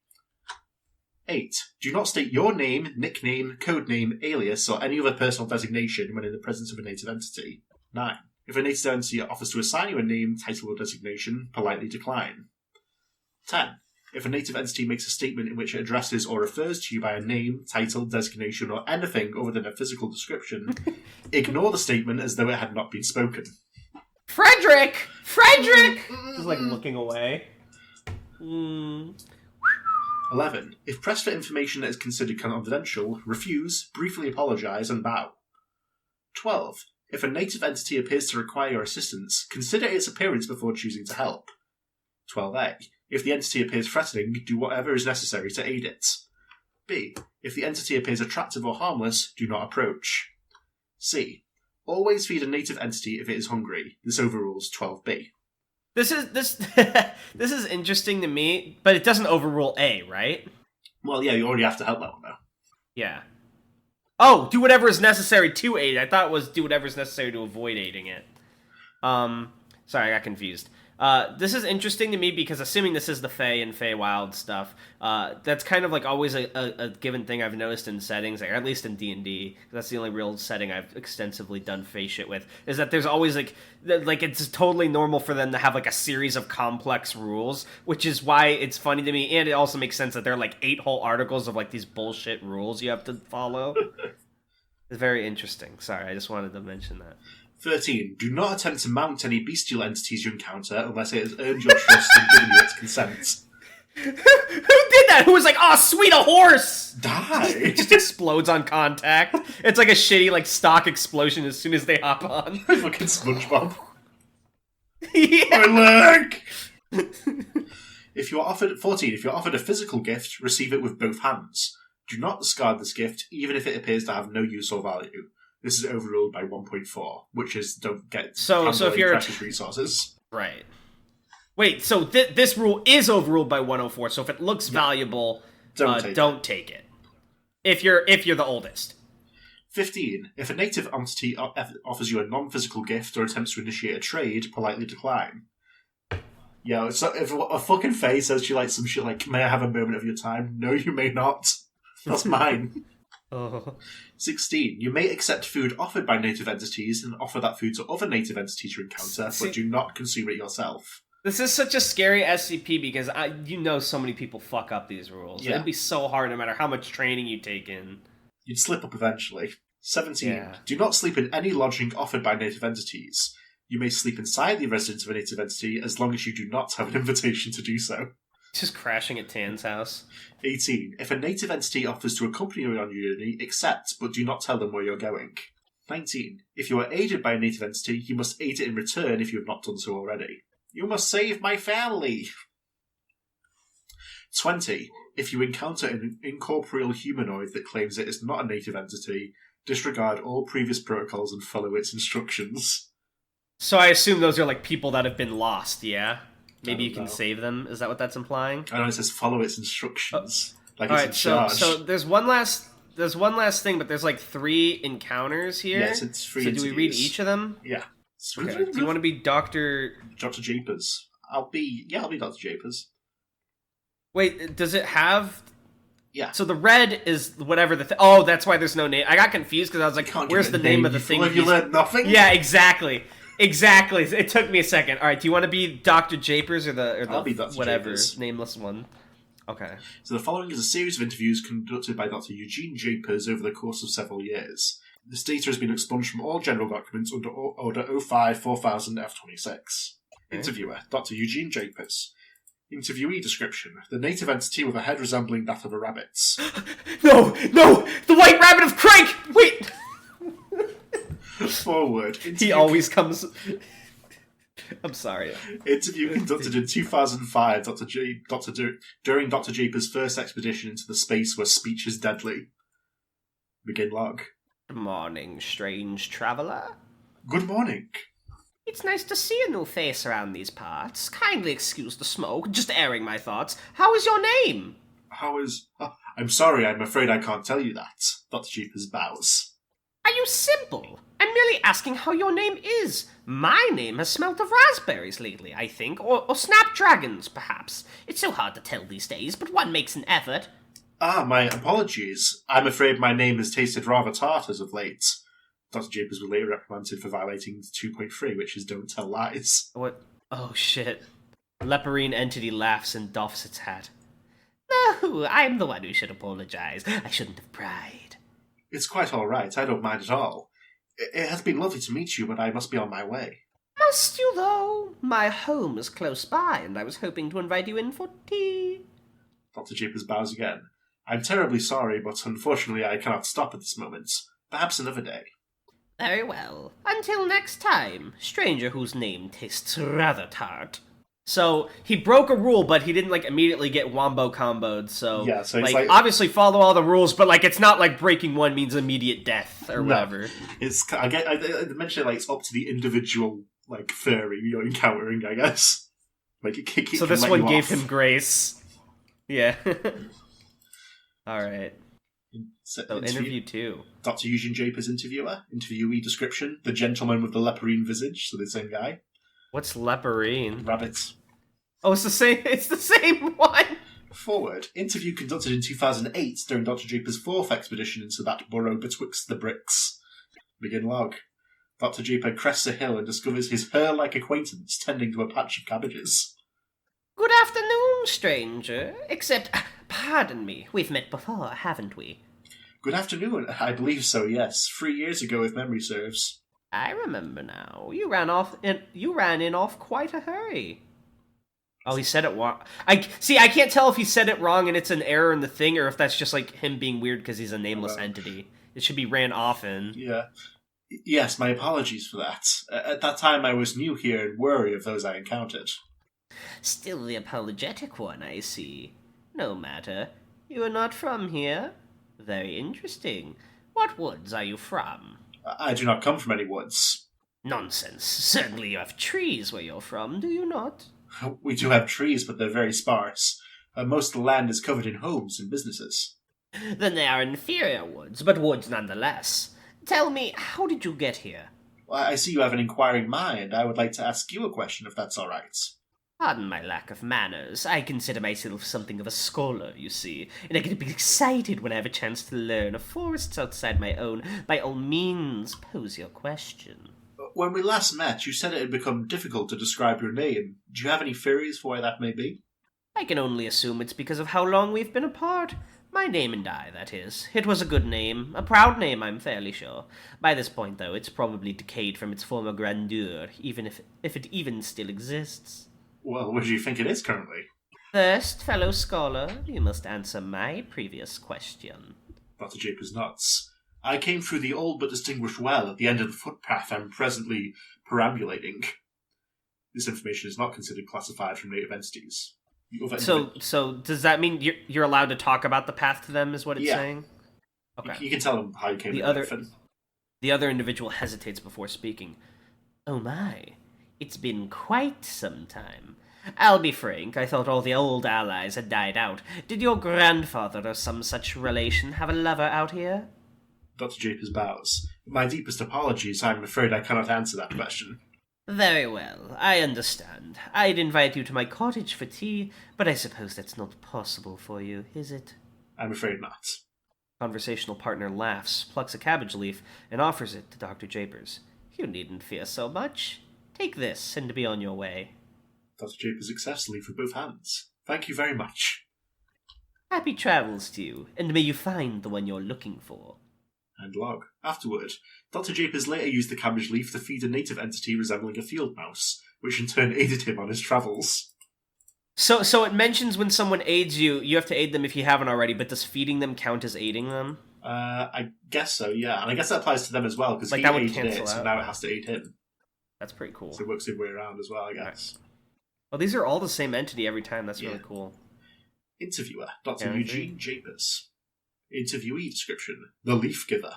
8. Do not state your name, nickname, codename, alias, or any other personal designation when in the presence of a native entity. 9. If a native entity offers to assign you a name, title, or designation, politely decline. 10. If a native entity makes a statement in which it addresses or refers to you by a name, title, designation, or anything other than a physical description, ignore the statement as though it had not been spoken. Frederick! Frederick! Just like looking away. 11. If pressed for information that is considered confidential, refuse, briefly apologise, and bow. 12. If a native entity appears to require your assistance, consider its appearance before choosing to help. 12a. If the entity appears threatening, do whatever is necessary to aid it. B. If the entity appears attractive or harmless, do not approach. C. Always feed a native entity if it is hungry. This overrules 12b. This is interesting to me, but it doesn't overrule A, right? Well, yeah, you already have to help that one, though. Yeah. Oh, do whatever is necessary to aid. I thought it was do whatever is necessary to avoid aiding it. Sorry, I got confused. This is interesting to me because assuming this is the Fae and Feywild stuff, that's kind of like always a given thing I've noticed in settings, or at least in D&D. That's the only real setting I've extensively done Fae shit with, is that there's always like it's totally normal for them to have like a series of complex rules, which is why it's funny to me, and it also makes sense that there are like 8 whole articles of like these bullshit rules you have to follow. It's very interesting. Sorry, I just wanted to mention that. 13. Do not attempt to mount any bestial entities you encounter unless it has earned your trust and given you its consent. Who did that? Who was like, oh, sweet, a horse! Die! It just explodes on contact. It's like a shitty, like, stock explosion as soon as they hop on. Fucking SpongeBob. Yeah. My leg! If you are offered 14. If you're offered a physical gift, receive it with both hands. Do not discard this gift, even if it appears to have no use or value. This is overruled by 1.4, which is don't get so if you're precious resources. Right. Wait, so this rule is overruled by 104. So if it looks valuable, don't take it. If you're the oldest. 15. If a native entity offers you a non-physical gift or attempts to initiate a trade, politely decline. Yeah, so if a fucking Fae says she likes some shit like, may I have a moment of your time? No, you may not. That's mine. 16. You may accept food offered by native entities and offer that food to other native entities you encounter, but do not consume it yourself. This is such a scary SCP because so many people fuck up these rules. Yeah. It'd be so hard no matter how much training you take in. You'd slip up eventually. 17. Yeah. Do not sleep in any lodging offered by native entities. You may sleep inside the residence of a native entity as long as you do not have an invitation to do so. Just crashing at Tan's house. 18. If a native entity offers to accompany you on your journey, accept, but do not tell them where you're going. 19. If you are aided by a native entity, you must aid it in return if you have not done so already. You must save my family! 20. If you encounter an incorporeal humanoid that claims it is not a native entity, disregard all previous protocols and follow its instructions. So I assume those are like people that have been lost, yeah? Maybe you can know. Save them? Is that what that's implying? I know it says follow its instructions. Like All it's right, in charge. so there's one last thing, but there's like 3 encounters here. Yes, it's 3 So do we read interviews. each of them? Yeah. Okay. Do you want to be Dr. Japers? I'll be Dr. Japers. Wait, does it have... Yeah. So the red is whatever oh, that's why there's no name. I got confused because I was like, where's the name of the thing? Have you learned nothing? Yeah, exactly. Exactly. It took me a second. All right, do you want to be Dr. Japers or the I'll be Dr. whatever Japers. nameless one? Okay. So the following is a series of interviews conducted by Dr. Eugene Japers over the course of several years. This data has been expunged from all general documents under Order 05-4000 F26. Okay. Interviewer, Dr. Eugene Japers. Interviewee description. The native entity with a head resembling that of a rabbit's. No! The White Rabbit of Crank! Wait! Forward. He always comes... I'm sorry. Interview conducted in 2005 during Dr. Japer's first expedition into the space where speech is deadly. Begin log. Good morning, strange traveller. Good morning. It's nice to see a new face around these parts. Kindly excuse the smoke, just airing my thoughts. How is your name? I'm sorry, I'm afraid I can't tell you that. Dr. Jeepers bows. Are you simple? I'm merely asking how your name is. My name has smelt of raspberries lately, I think, or snapdragons, perhaps. It's so hard to tell these days, but one makes an effort. My apologies. I'm afraid my name has tasted rather tart as of late. Dr. Japers was later reprimanded for violating 2.3, which is don't tell lies. What? Oh, shit. Leporine entity laughs and doffs its hat. No, I'm the one who should apologize. I shouldn't have pried. It's quite all right. I don't mind at all. It has been lovely to meet you, but I must be on my way. Must you, though? My home is close by, and I was hoping to invite you in for tea. Dr. Japers bows again. I'm terribly sorry, but unfortunately I cannot stop at this moment. Perhaps another day. Very well. Until next time, stranger whose name tastes rather tart. So, he broke a rule, but he didn't, immediately get wombo comboed, so... Yeah, so it's obviously follow all the rules, but, it's not like breaking one means immediate death, or whatever. I mentioned, it's up to the individual, furry you're encountering, I guess. It so this one gave him grace. Yeah. Alright. So, interview 2. Dr. Eugene Japers interviewer. Interviewee description. The gentleman with the leporine visage, so the same guy. What's leporine? Rabbits. Oh, it's the same one! Forward. Interview conducted in 2008 during Dr. Japers' fourth expedition into that burrow betwixt the bricks. Begin log. Dr. Japer crests a hill and discovers his hare-like acquaintance tending to a patch of cabbages. Good afternoon, stranger. Except, pardon me, we've met before, haven't we? Good afternoon. I believe so, yes. 3 years ago, if memory serves. I remember now. You ran in off quite a hurry. Oh, he said it wrong. I can't tell if he said it wrong and it's an error in the thing, or if that's just him being weird because he's a nameless entity. It should be ran often. Yeah. Yes, my apologies for that. At that time, I was new here and wary of those I encountered. Still the apologetic one, I see. No matter. You are not from here? Very interesting. What woods are you from? I do not come from any woods. Nonsense. Certainly you have trees where you're from, do you not? We do have trees, but they're very sparse. Most of the land is covered in homes and businesses. Then they are inferior woods, but woods nonetheless. Tell me, how did you get here? Well, I see you have an inquiring mind. I would like to ask you a question, if that's all right. Pardon my lack of manners. I consider myself something of a scholar, you see, and I get a bit excited when I have a chance to learn of forests outside my own. By all means, pose your question. When we last met, you said it had become difficult to describe your name. Do you have any theories for why that may be? I can only assume it's because of how long we've been apart. My name and I, that is. It was a good name. A proud name, I'm fairly sure. By this point, though, it's probably decayed from its former grandeur, even if it even still exists. Well, what do you think it is currently? First, fellow scholar, you must answer my previous question. Dr. Japers nods. I came through the old but distinguished well at the end of the footpath I'm presently perambulating. This information is not considered classified from native entities. So does that mean you're allowed to talk about the path to them, is what it's saying? Okay. You can tell them how you came to The other individual hesitates before speaking. Oh my, it's been quite some time. I'll be frank, I thought all the old allies had died out. Did your grandfather or some such relation have a lover out here? Dr. Japers bows. My deepest apologies, I'm afraid I cannot answer that question. Very well, I understand. I'd invite you to my cottage for tea, but I suppose that's not possible for you, is it? I'm afraid not. Conversational partner laughs, plucks a cabbage leaf, and offers it to Dr. Japers. You needn't fear so much. Take this, and be on your way. Dr. Japers accepts the leaf with both hands. Thank you very much. Happy travels to you, and may you find the one you're looking for. And log. Afterward, Dr. Japers later used the cabbage leaf to feed a native entity resembling a field mouse, which in turn aided him on his travels. So it mentions when someone aids you, you have to aid them if you haven't already, but does feeding them count as aiding them? I guess so, yeah. And I guess that applies to them as well, because Like, he that would aided cancel it, so out. now it has to aid him. That's pretty cool. So it works the way around as well, I guess. Well, these are all the same entity every time. That's Yeah. really cool. Interviewer, Dr. Yeah, I Eugene Japers. Interviewee description, The Leaf Giver.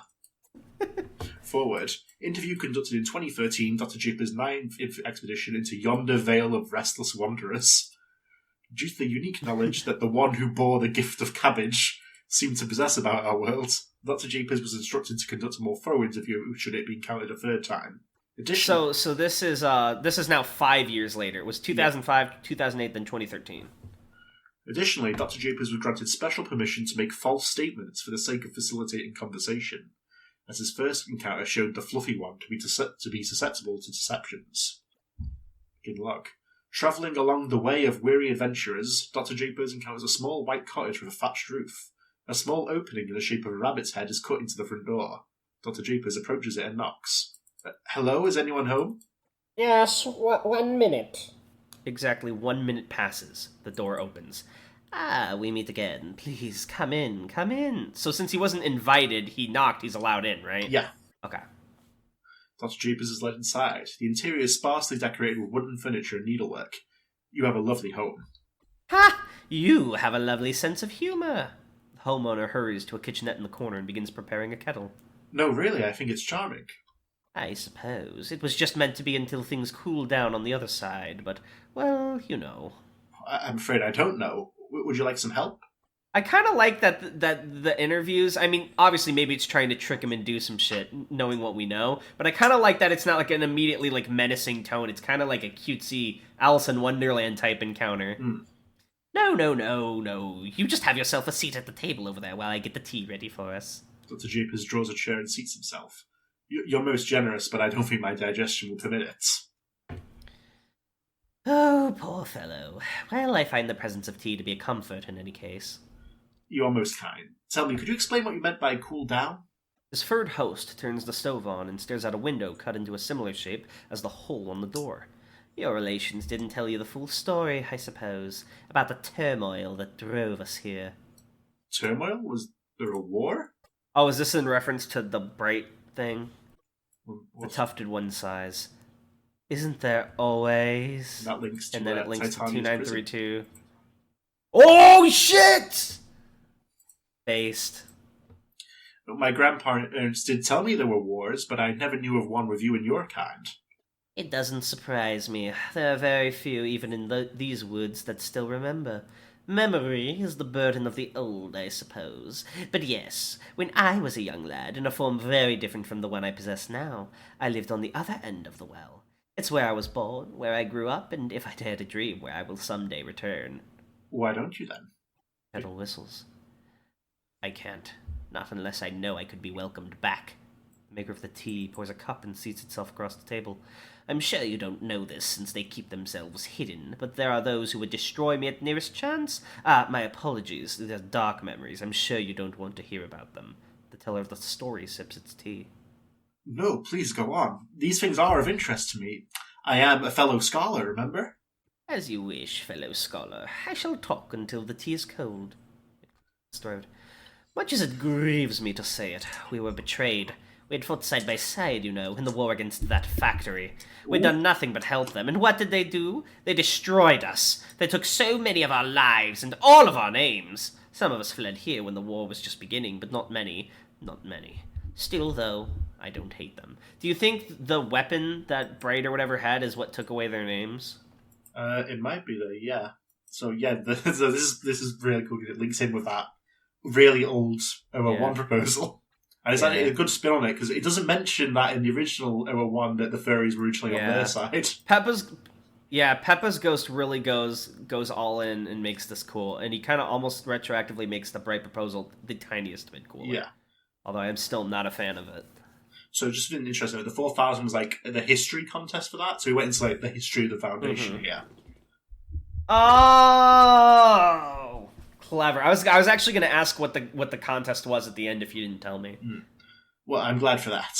Forward. Interview conducted in 2013, Dr. Japers' 9th expedition into yonder vale of restless wanderers. Due to the unique knowledge that the one who bore the gift of cabbage seemed to possess about our world, Dr. Japers was instructed to conduct a more thorough interview should it be encountered a third time. So this is now 5 years later. It was 2005, 2008, then 2013. Additionally, Dr. Japers was granted special permission to make false statements for the sake of facilitating conversation, as his first encounter showed the fluffy one to be susceptible to deceptions. Good luck. Travelling along the way of weary adventurers, Dr. Japers encounters a small white cottage with a thatched roof. A small opening in the shape of a rabbit's head is cut into the front door. Dr. Japers approaches it and knocks. Hello, is anyone home? Yes, 1 minute. Exactly 1 minute passes. The door opens. Ah, we meet again. Please, come in, come in. So since he wasn't invited, he knocked, he's allowed in, right? Yeah. Okay. Dr. Japers is led inside. The interior is sparsely decorated with wooden furniture and needlework. You have a lovely home. Ha! You have a lovely sense of humor. The homeowner hurries to a kitchenette in the corner and begins preparing a kettle. No, really, I think it's charming. I suppose. It was just meant to be until things cool down on the other side, but, well, you know. I'm afraid I don't know. Would you like some help? I kind of like that the interviews, I mean, obviously maybe it's trying to trick him and do some shit, knowing what we know, but I kind of like that it's not like an immediately like menacing tone. It's kind of like a cutesy Alice in Wonderland type encounter. Mm. No. You just have yourself a seat at the table over there while I get the tea ready for us. Dr. Japers draws a chair and seats himself. You're most generous, but I don't think my digestion will permit it. Oh, poor fellow. Well, I find the presence of tea to be a comfort in any case. You are most kind. Tell me, could you explain what you meant by cool down? His furred host turns the stove on and stares out a window cut into a similar shape as the hole on the door. Your relations didn't tell you the full story, I suppose, about the turmoil that drove us here. Turmoil? Was there a war? Oh, is this in reference to the bright thing? The What's tufted one size. Isn't there always? that links to And then it links to Titanium's 2932. Oh, shit! Based. My grandparents did tell me there were wars, but I never knew of one with you and your kind. It doesn't surprise me. There are very few, even in these woods, that still remember. Memory is the burden of the old, I suppose. But yes, when I was a young lad, in a form very different from the one I possess now, I lived on the other end of the well. It's where I was born, where I grew up, and if I dare to dream, where I will someday return. Why don't you then? Kettle whistles. I can't. Not unless I know I could be welcomed back. The maker of the tea pours a cup and seats itself across the table. I'm sure you don't know this, since they keep themselves hidden, but there are those who would destroy me at nearest chance. My apologies. They're dark memories. I'm sure you don't want to hear about them. The teller of the story sips its tea. No, please go on. These things are of interest to me. I am a fellow scholar, remember? As you wish, fellow scholar. I shall talk until the tea is cold. Strode. Much as it grieves me to say it, we were betrayed. We had fought side by side, you know, in the war against that factory. We'd done nothing but help them, and what did they do? They destroyed us. They took so many of our lives and all of our names. Some of us fled here when the war was just beginning, but not many. Not many. Still, though, I don't hate them. Do you think the weapon that Bright or whatever had is what took away their names? It might be though, yeah. So yeah, so this is really cool because it links in with that really old OO1 proposal. And it's actually a good spin on it, because it doesn't mention that in the original OO1 that the furries were originally on their side. Peppa's ghost really goes all in and makes this cool, and he kind of almost retroactively makes the Bright proposal the tiniest bit cooler. Yeah. Although I'm still not a fan of it. So just been interesting. The 4,000 was like the history contest for that, so we went into like the history of the Foundation. Mm-hmm. Yeah. Oh, clever. I was actually going to ask what the contest was at the end if you didn't tell me. Well, I'm glad for that.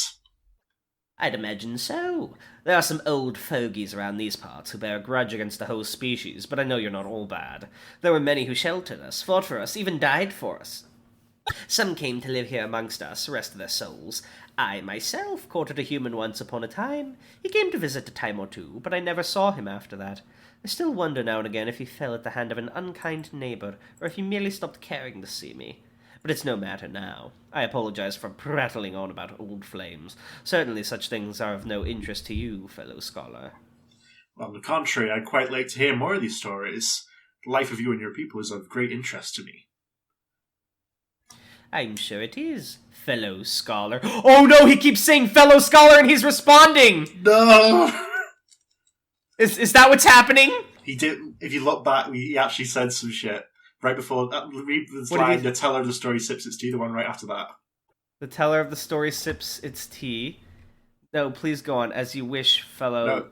I'd imagine so. There are some old fogies around these parts who bear a grudge against the whole species, but I know you're not all bad. There were many who sheltered us, fought for us, even died for us. Some came to live here amongst us, rest their souls. I, myself, courted a human once upon a time. He came to visit a time or two, but I never saw him after that. I still wonder now and again if he fell at the hand of an unkind neighbor, or if he merely stopped caring to see me. But it's no matter now. I apologize for prattling on about old flames. Certainly such things are of no interest to you, fellow scholar. Well, on the contrary, I'd quite like to hear more of these stories. The life of you and your people is of great interest to me. I'm sure it is, fellow scholar. Oh no, he keeps saying fellow scholar and he's responding! No! Is that what's happening? He did. If you look back, he actually said some shit. Right before, read this What line, did he- the teller of the story sips its tea, the one right after that. The teller of the story sips its tea. No, please go on, as you wish, fellow...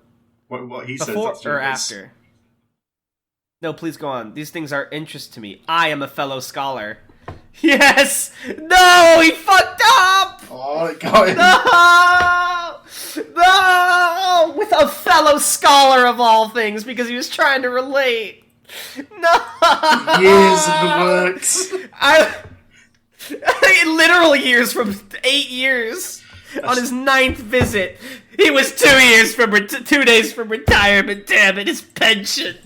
No, what he says. Before that's or what it is. after? No, please go on. These things are interest to me. I am a fellow scholar. Yes! No! He fucked up! Oh, it got him. No! No! With a fellow scholar of all things, because he was trying to relate. No! Years in the works. Literal years from 8 years. On his 9th visit. He was 2 years from 2 days from retirement. Damn it, his pension.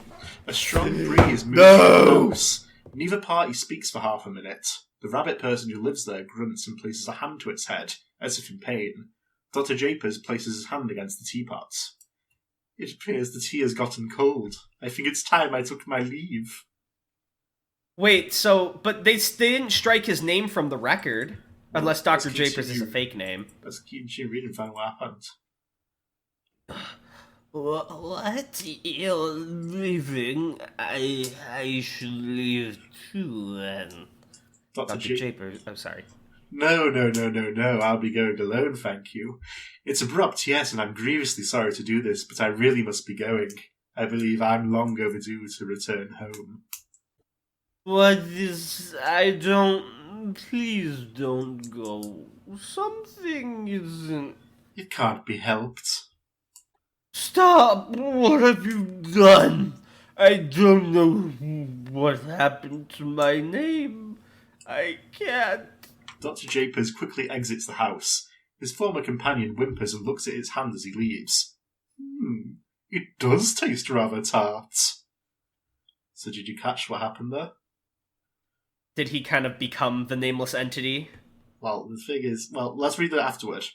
A strong breeze moves through the house. Neither party speaks for half a minute. The rabbit person who lives there grunts and places a hand to its head, as if in pain. Dr. Japers places his hand against the teapot. It appears the tea has gotten cold. I think it's time I took my leave. Wait, so, but they didn't strike his name from the record. Unless Dr. Japers is a fake name. Let's keep reading and find what happened. What? You're leaving? I should leave too, then. Dr. Japers, I'm sorry. No, I'll be going alone, thank you. It's abrupt, yes, and I'm grievously sorry to do this, but I really must be going. I believe I'm long overdue to return home. What is... Please don't go. Something isn't... It can't be helped. Stop! What have you done? I don't know what happened to my name. I can't... Dr. Japers quickly exits the house. His former companion whimpers and looks at his hand as he leaves. It does taste rather tart. So did you catch what happened there? Did he kind of become the nameless entity? Well, the thing is... Well, let's read that afterward.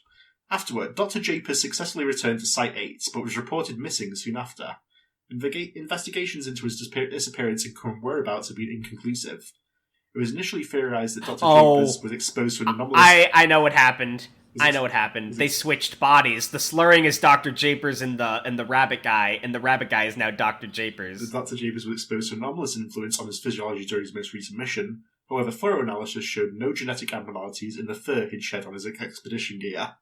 Afterward, Dr. Japers successfully returned to Site-8, but was reported missing soon after. Investigations into his disappearance and current whereabouts have been inconclusive. It was initially theorized that Dr. Japers was exposed to an anomalous... I know what happened. They switched bodies. The slurring is Dr. Japers and the rabbit guy, and the rabbit guy is now Dr. Japers. Dr. Japers was exposed to an anomalous influence on his physiology during his most recent mission. However, thorough analysis showed no genetic abnormalities in the fur he'd shed on his expedition gear.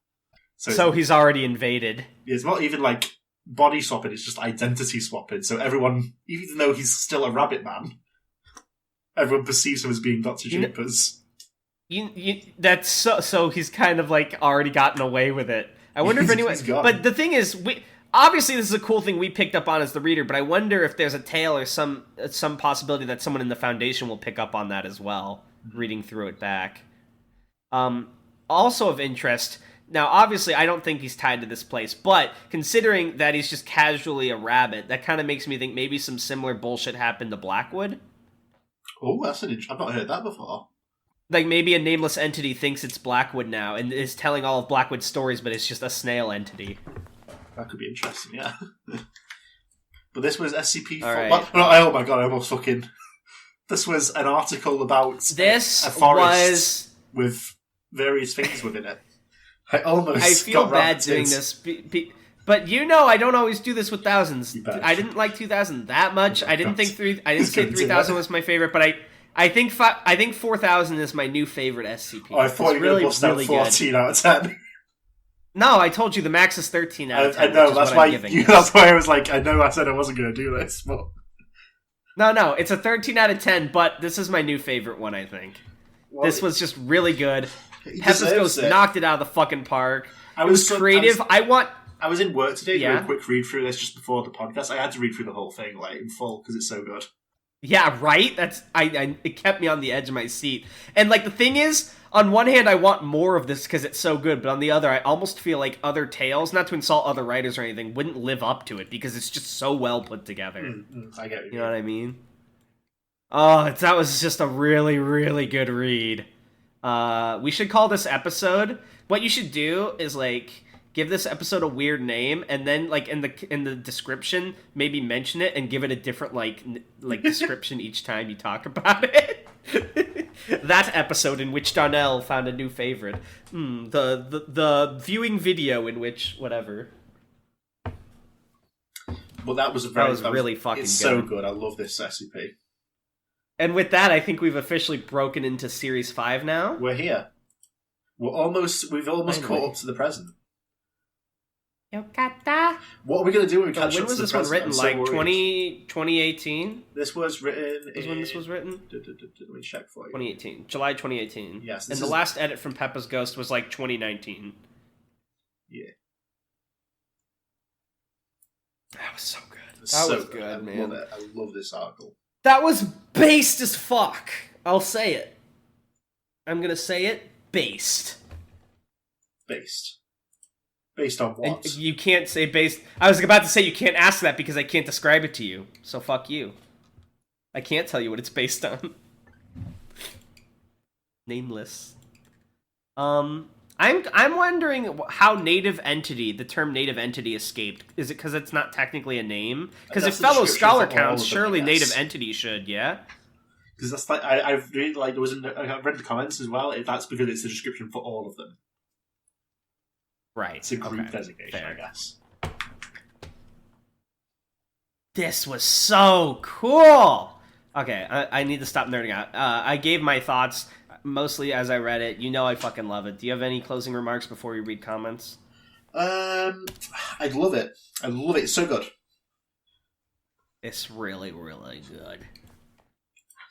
So he's already invaded. It's not even like body swapping, it's just identity swapping. So everyone, even though he's still a rabbit man, everyone perceives him as being Dr. Japers. That's so he's kind of like already gotten away with it. I wonder if anyone... But the thing is, obviously this is a cool thing we picked up on as the reader, but I wonder if there's a tale or some possibility that someone in the Foundation will pick up on that as well, reading through it back. Also of interest... Now, obviously, I don't think he's tied to this place, but considering that he's just casually a rabbit, that kind of makes me think maybe some similar bullshit happened to Blackwood. Oh, I've not heard that before. Like, maybe a nameless entity thinks it's Blackwood now, and is telling all of Blackwood's stories, but it's just a snail entity. That could be interesting, yeah. But this was SCP... Right. Oh my god, I almost fucking... This was an article about a forest with various things within it. I feel bad doing this, but I don't always do this with thousands. I didn't like 2000 that much. I didn't say 3000 was my favorite, but I think 4000 is my new favorite SCP. Oh, I thought you were going to bust out 14 out of 10. No, I told you the max is 13 out of 10. I know, that's why I was like, I know I said I wasn't going to do this, but... No, it's a 13 out of 10, but this is my new favorite one, I think. This was just really good. Pepsis Ghost knocked it out of the fucking park. It was creative. I was in work today doing Yeah. a quick read through this just before the podcast. I had to read through the whole thing like in full because it's so good. Yeah, right? It kept me on the edge of my seat. And, like, the thing is, on one hand, I want more of this because it's so good, but on the other, I almost feel like other tales, not to insult other writers or anything, wouldn't live up to it because it's just so well put together. I get it. You know what I mean? Oh, that was just a really, really good read. We should call this episode... What you should do is, like, give this episode a weird name, and then, like, in the description, maybe mention it and give it a different, like description each time you talk about it. That episode in which Darnell found a new favorite. The viewing video in which whatever. Well, that was really fucking it's good. So good. I love this SCP. And with that, I think we've officially broken into Series 5 now. We're here. We've almost Finally. caught up to the present. Yokata. What are we going to do when we catch When up was to the this one present? written? I'm so Like worried. 2018? This was written Was when this was written? Let me check for you. 2018. July 2018. Yes. And the last edit from Peppa's Ghost was like 2019. Yeah. That was so good. It's That so was good, man. I love it. I love this article. That was based as fuck. I'll say it. I'm gonna say it. Based. Based on what? And you can't say based. I was about to say you can't ask that because I can't describe it to you. So fuck you. I can't tell you what it's based on. Nameless. I'm wondering how native entity, the term native entity, escaped. Is it because it's not technically a name? Because if That's the fellow description scholar for all counts, of them, surely I native guess. entity should, yeah? Because that's like I've read like I've read the comments as well. That's because it's the description for all of them. Right. It's a group okay, designation, fair. I guess. This was so cool! Okay, I need to stop nerding out. I gave my thoughts mostly as I read it. You know I fucking love it. Do you have any closing remarks before we read comments? I'd love it. I love it. It's so good. It's really, really good.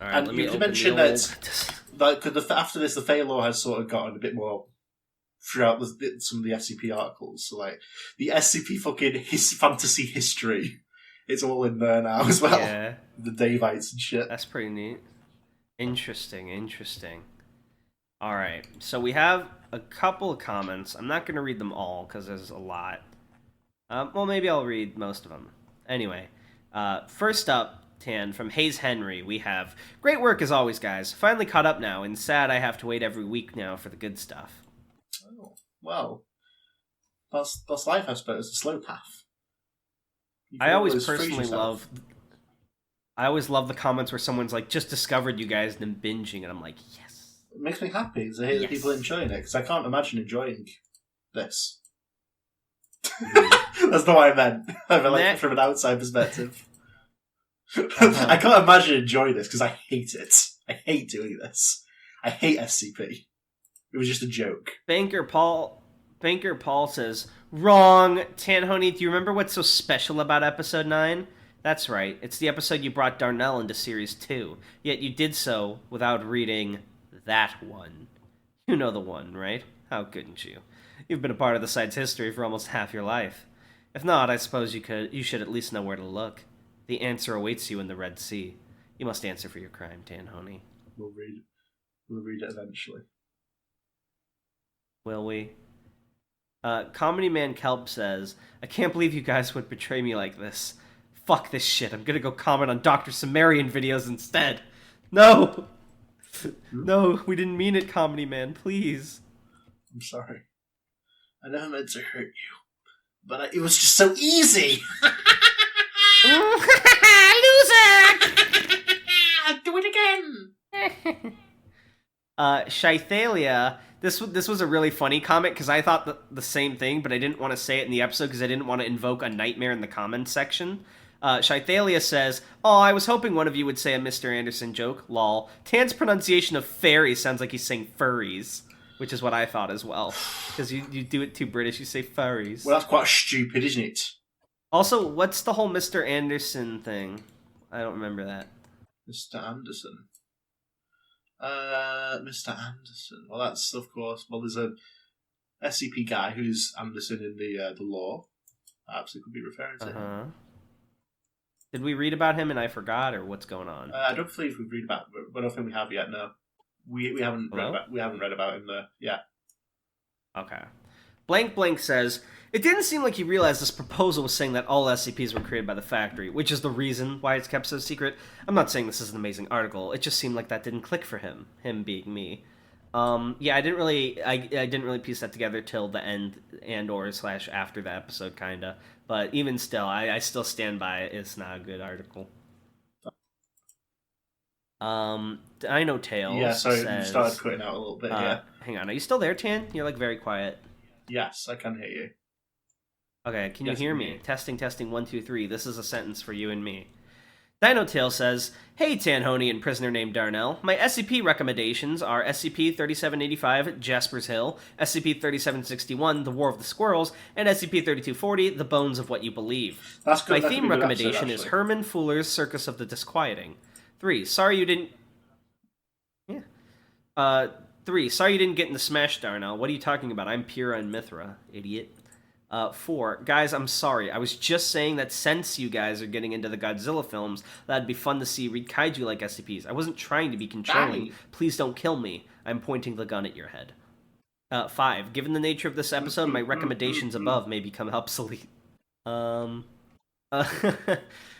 All right, And let me you open mentioned the that cause after this, the Failure has sort of gotten a bit more throughout some of the SCP articles. So, like, the SCP fucking fantasy history, it's all in there now as well. Yeah. The Davites and shit. That's pretty neat. Interesting. All right, so we have a couple of comments. I'm not going to read them all because there's a lot. Well, maybe I'll read most of them. Anyway, first up, Tan, from Hayes Henry, we have, great work as always, guys. Finally caught up now, and sad I have to wait every week now for the good stuff. Oh, well, that's life, I suppose. A slow path. You can I always freeze personally yourself. I always love the comments where someone's like, just discovered you guys and then binging, and I'm like, yes. It makes me happy to hear that people enjoying it, because I can't imagine enjoying this. That's not what I meant. I meant like, from an outside perspective. I can't imagine enjoying this, because I hate it. I hate doing this. I hate SCP. It was just a joke. Banker Paul says, wrong. Tanhony, do you remember what's so special about episode 9? That's right. It's the episode you brought Darnell into series 2. Yet you did so without reading that one. You know the one, right? How couldn't you? You've been a part of the site's history for almost half your life. If not, I suppose you should at least know where to look. The answer awaits you in the Red Sea. You must answer for your crime, Tanhony. We'll read it eventually. Will we? Comedy Man Kelp says, I can't believe you guys would betray me like this. Fuck this shit. I'm gonna go comment on Dr. Sumerian videos instead. No! No, we didn't mean it, Comedy Man. Please. I'm sorry. I never meant to hurt you. But it was just so easy! Loser! I'll do it again. Shythalia, this was a really funny comment because I thought the same thing, but I didn't want to say it in the episode because I didn't want to invoke a nightmare in the comments section. Shythalia says, oh, I was hoping one of you would say a Mr. Anderson joke, lol. Tan's pronunciation of fairies sounds like he's saying furries, which is what I thought as well. Because you do it too British, you say furries. Well, that's quite stupid, isn't it? Also, what's the whole Mr. Anderson thing? I don't remember that. Mr. Anderson. Mr. Anderson. Well, that's, of course, well, there's a SCP guy who's Anderson in the lore. Perhaps it could be referring to him. Did we read about him and I forgot, or what's going on? I don't believe we've read about. I don't think we have yet. No, we haven't read about him there. Yeah. Okay. Blank Blank says, it didn't seem like he realized this proposal was saying that all SCPs were created by the factory, which is the reason why it's kept so secret. I'm not saying this is an amazing article. It just seemed like that didn't click for him being me. Yeah, I didn't really piece that together till the end and/or / after the episode, kinda. But even still, I still stand by it. It's not a good article. Dino Tales. Yeah, sorry, says, you started cutting out a little bit. Yeah. Hang on, are you still there, Tan? You're like very quiet. Yes, I can hear you. Okay, can you hear me? Testing, 1, 2, 3. This is a sentence for you and me. Dino Tail says, hey, Tanhony and prisoner named Darnell. My SCP recommendations are SCP-3785, Jasper's Hill, SCP-3761, The War of the Squirrels, and SCP-3240, The Bones of What You Believe. That's good. My theme recommendation is Herman Fuller's Circus of the Disquieting. 3. Sorry you didn't get in the smash, Darnell. What are you talking about? I'm Pyrrha and Mithra, idiot. 4. Guys, I'm sorry. I was just saying that since you guys are getting into the Godzilla films, that'd be fun to see read kaiju like SCPs. I wasn't trying to be controlling. Please don't kill me. I'm pointing the gun at your head. 5. Given the nature of this episode, my recommendations above may become obsolete.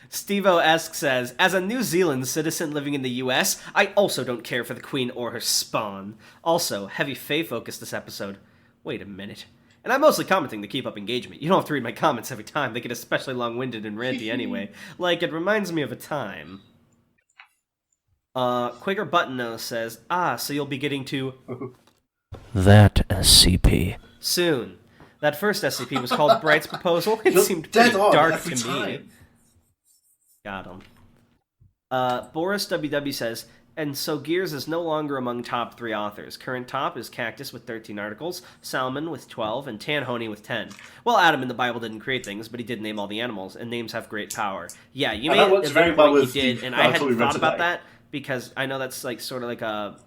Steve-O-esque says, as a New Zealand citizen living in the US, I also don't care for the Queen or her spawn. Also, heavy Fae focus this episode. Wait a minute. And I'm mostly commenting to keep up engagement. You don't have to read my comments every time. They get especially long-winded and ranty anyway. Like, it reminds me of a time. Quaker Button-Nose says, so you'll be getting to... that SCP. Soon. That first SCP was called Bright's Proposal. It seemed pretty dark to me. Got him. Boris WW says, and so Gears is no longer among top 3 authors. Current top is Cactus with 13 articles, Salmon with 12, and Tanhony with 10. Well, Adam in the Bible didn't create things, but he did name all the animals, and names have great power. Yeah, you made a very point you did, and I hadn't thought about that, because I know that's like sort of like a...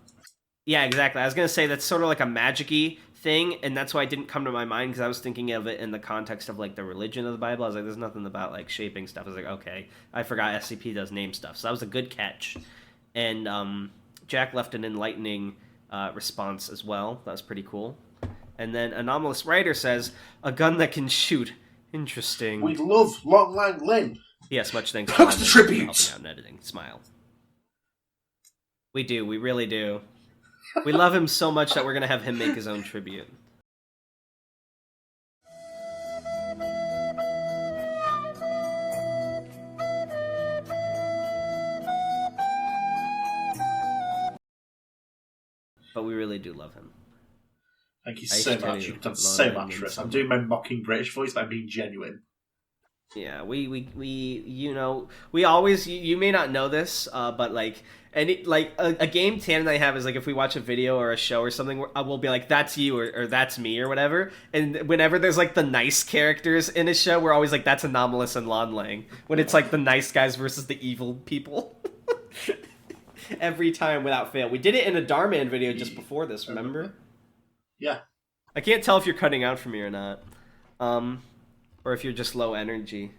Yeah, exactly. I was going to say that's sort of like a magic-y thing, and that's why it didn't come to my mind, because I was thinking of it in the context of like the religion of the Bible. I was like, there's nothing about like shaping stuff. I was like, okay, I forgot SCP does name stuff, so that was a good catch. And Jack left an enlightening response as well. That was pretty cool. And then Anomalous Writer says, a gun that can shoot. Interesting. We love LonLangLin. Yes, much thanks for the tributes. Helping out in editing. Smile. We do. We really do. We love him so much that we're going to have him make his own tribute. But we really do love him. Thank you so much. You've done so much for us. I'm doing my mocking British voice, but I'm being genuine. Yeah, we you know, we always, you may not know this, but like, a game Tan and I have is like, if we watch a video or a show or something, we'll be like, that's you, or that's me, or whatever, and whenever there's like the nice characters in a show, we're always like, that's Anomalous and LonLang, when it's like the nice guys versus the evil people. Every time without fail. We did it in a Darman video just before this, remember? Yeah. I can't tell if you're cutting out for me or not. Or if you're just low energy.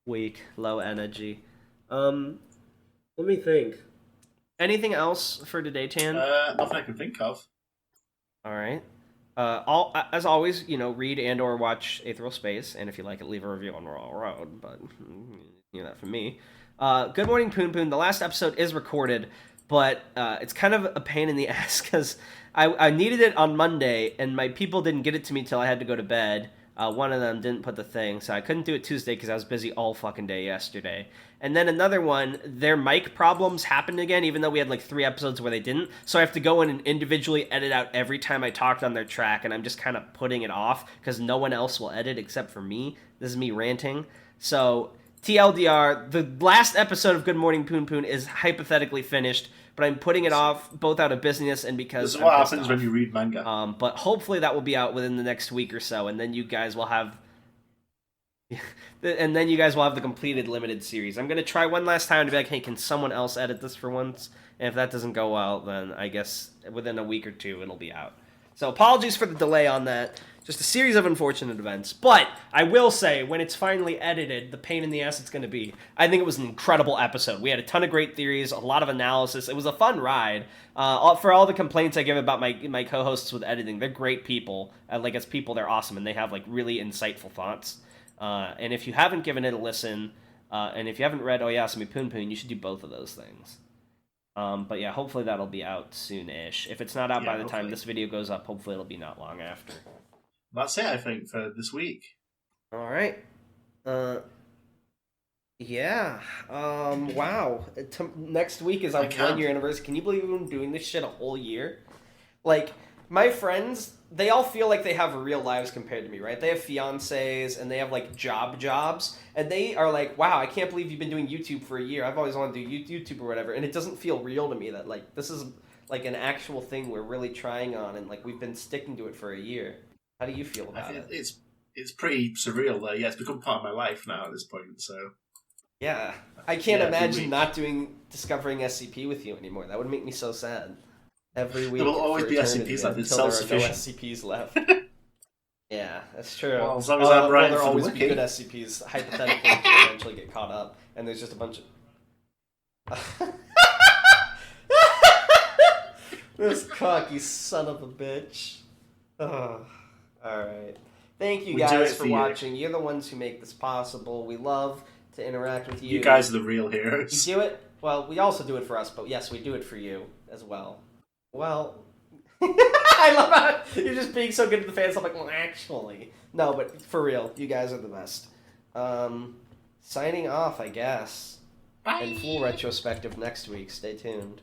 Weak, low energy. Let me think. Anything else for today, Tan? Nothing I can think of. Alright. As always, you know, read and or watch Aetheral Space, and if you like it, leave a review on Royal Road, but you know that from me. Good morning, Poon Poon. The last episode is recorded, but it's kind of a pain in the ass because I needed it on Monday, and my people didn't get it to me till I had to go to bed. One of them didn't put the thing, so I couldn't do it Tuesday because I was busy all fucking day yesterday. And then another one, their mic problems happened again, even though we had like 3 episodes where they didn't. So I have to go in and individually edit out every time I talked on their track, and I'm just kind of putting it off because no one else will edit except for me. This is me ranting. So... TLDR, the last episode of Good Morning Poon Poon is hypothetically finished, but I'm putting it off both out of business and because this is what happens when you read manga. But hopefully that will be out within the next week or so, and then you guys will have the completed limited series. I'm going to try one last time to be like, hey, can someone else edit this for once? And if that doesn't go well, then I guess within a week or 2 it'll be out. So apologies for the delay on that. Just a series of unfortunate events. But I will say, when it's finally edited, the pain in the ass it's going to be. I think it was an incredible episode. We had a ton of great theories, a lot of analysis. It was a fun ride. For all the complaints I give about my co-hosts with editing, they're great people. As people, they're awesome, and they have really insightful thoughts. And if you haven't given it a listen, and if you haven't read Oyasumi Poon Poon, you should do both of those things. But yeah, hopefully that'll be out soon-ish. If it's not out by the time this video goes up, hopefully it'll be not long after. That's it, I think, for this week. All right. Yeah. Wow. Next week is our 1-year anniversary. Can you believe we've been doing this shit a whole year? My friends, they all feel like they have real lives compared to me, right? They have fiancés and they have jobs, and they are like, wow, I can't believe you've been doing YouTube for a year. I've always wanted to do YouTube or whatever, and it doesn't feel real to me that this is an actual thing we're really trying on, and we've been sticking to it for a year. How do you feel about it? It's pretty surreal, though. Yeah, it's become part of my life now at this point, so... Yeah. I can't imagine not discovering SCP with you anymore. That would make me so sad. Every week. There will always be SCPs left. It's self-sufficient. There are no SCPs left. Yeah, that's true. Well, as long as I'm right, there'll always be good SCPs. Hypothetically, to eventually get caught up, and there's just a bunch of... This cocky son of a bitch. Oh. Alright. Thank you guys for watching. You're the ones who make this possible. We love to interact with you. You guys are the real heroes. You do it? Well, we also do it for us, but yes, we do it for you as well. Well, I love how you're just being so good to the fans. I'm like, well, actually. No, but for real, you guys are the best. Signing off, I guess. Bye. And full retrospective next week. Stay tuned.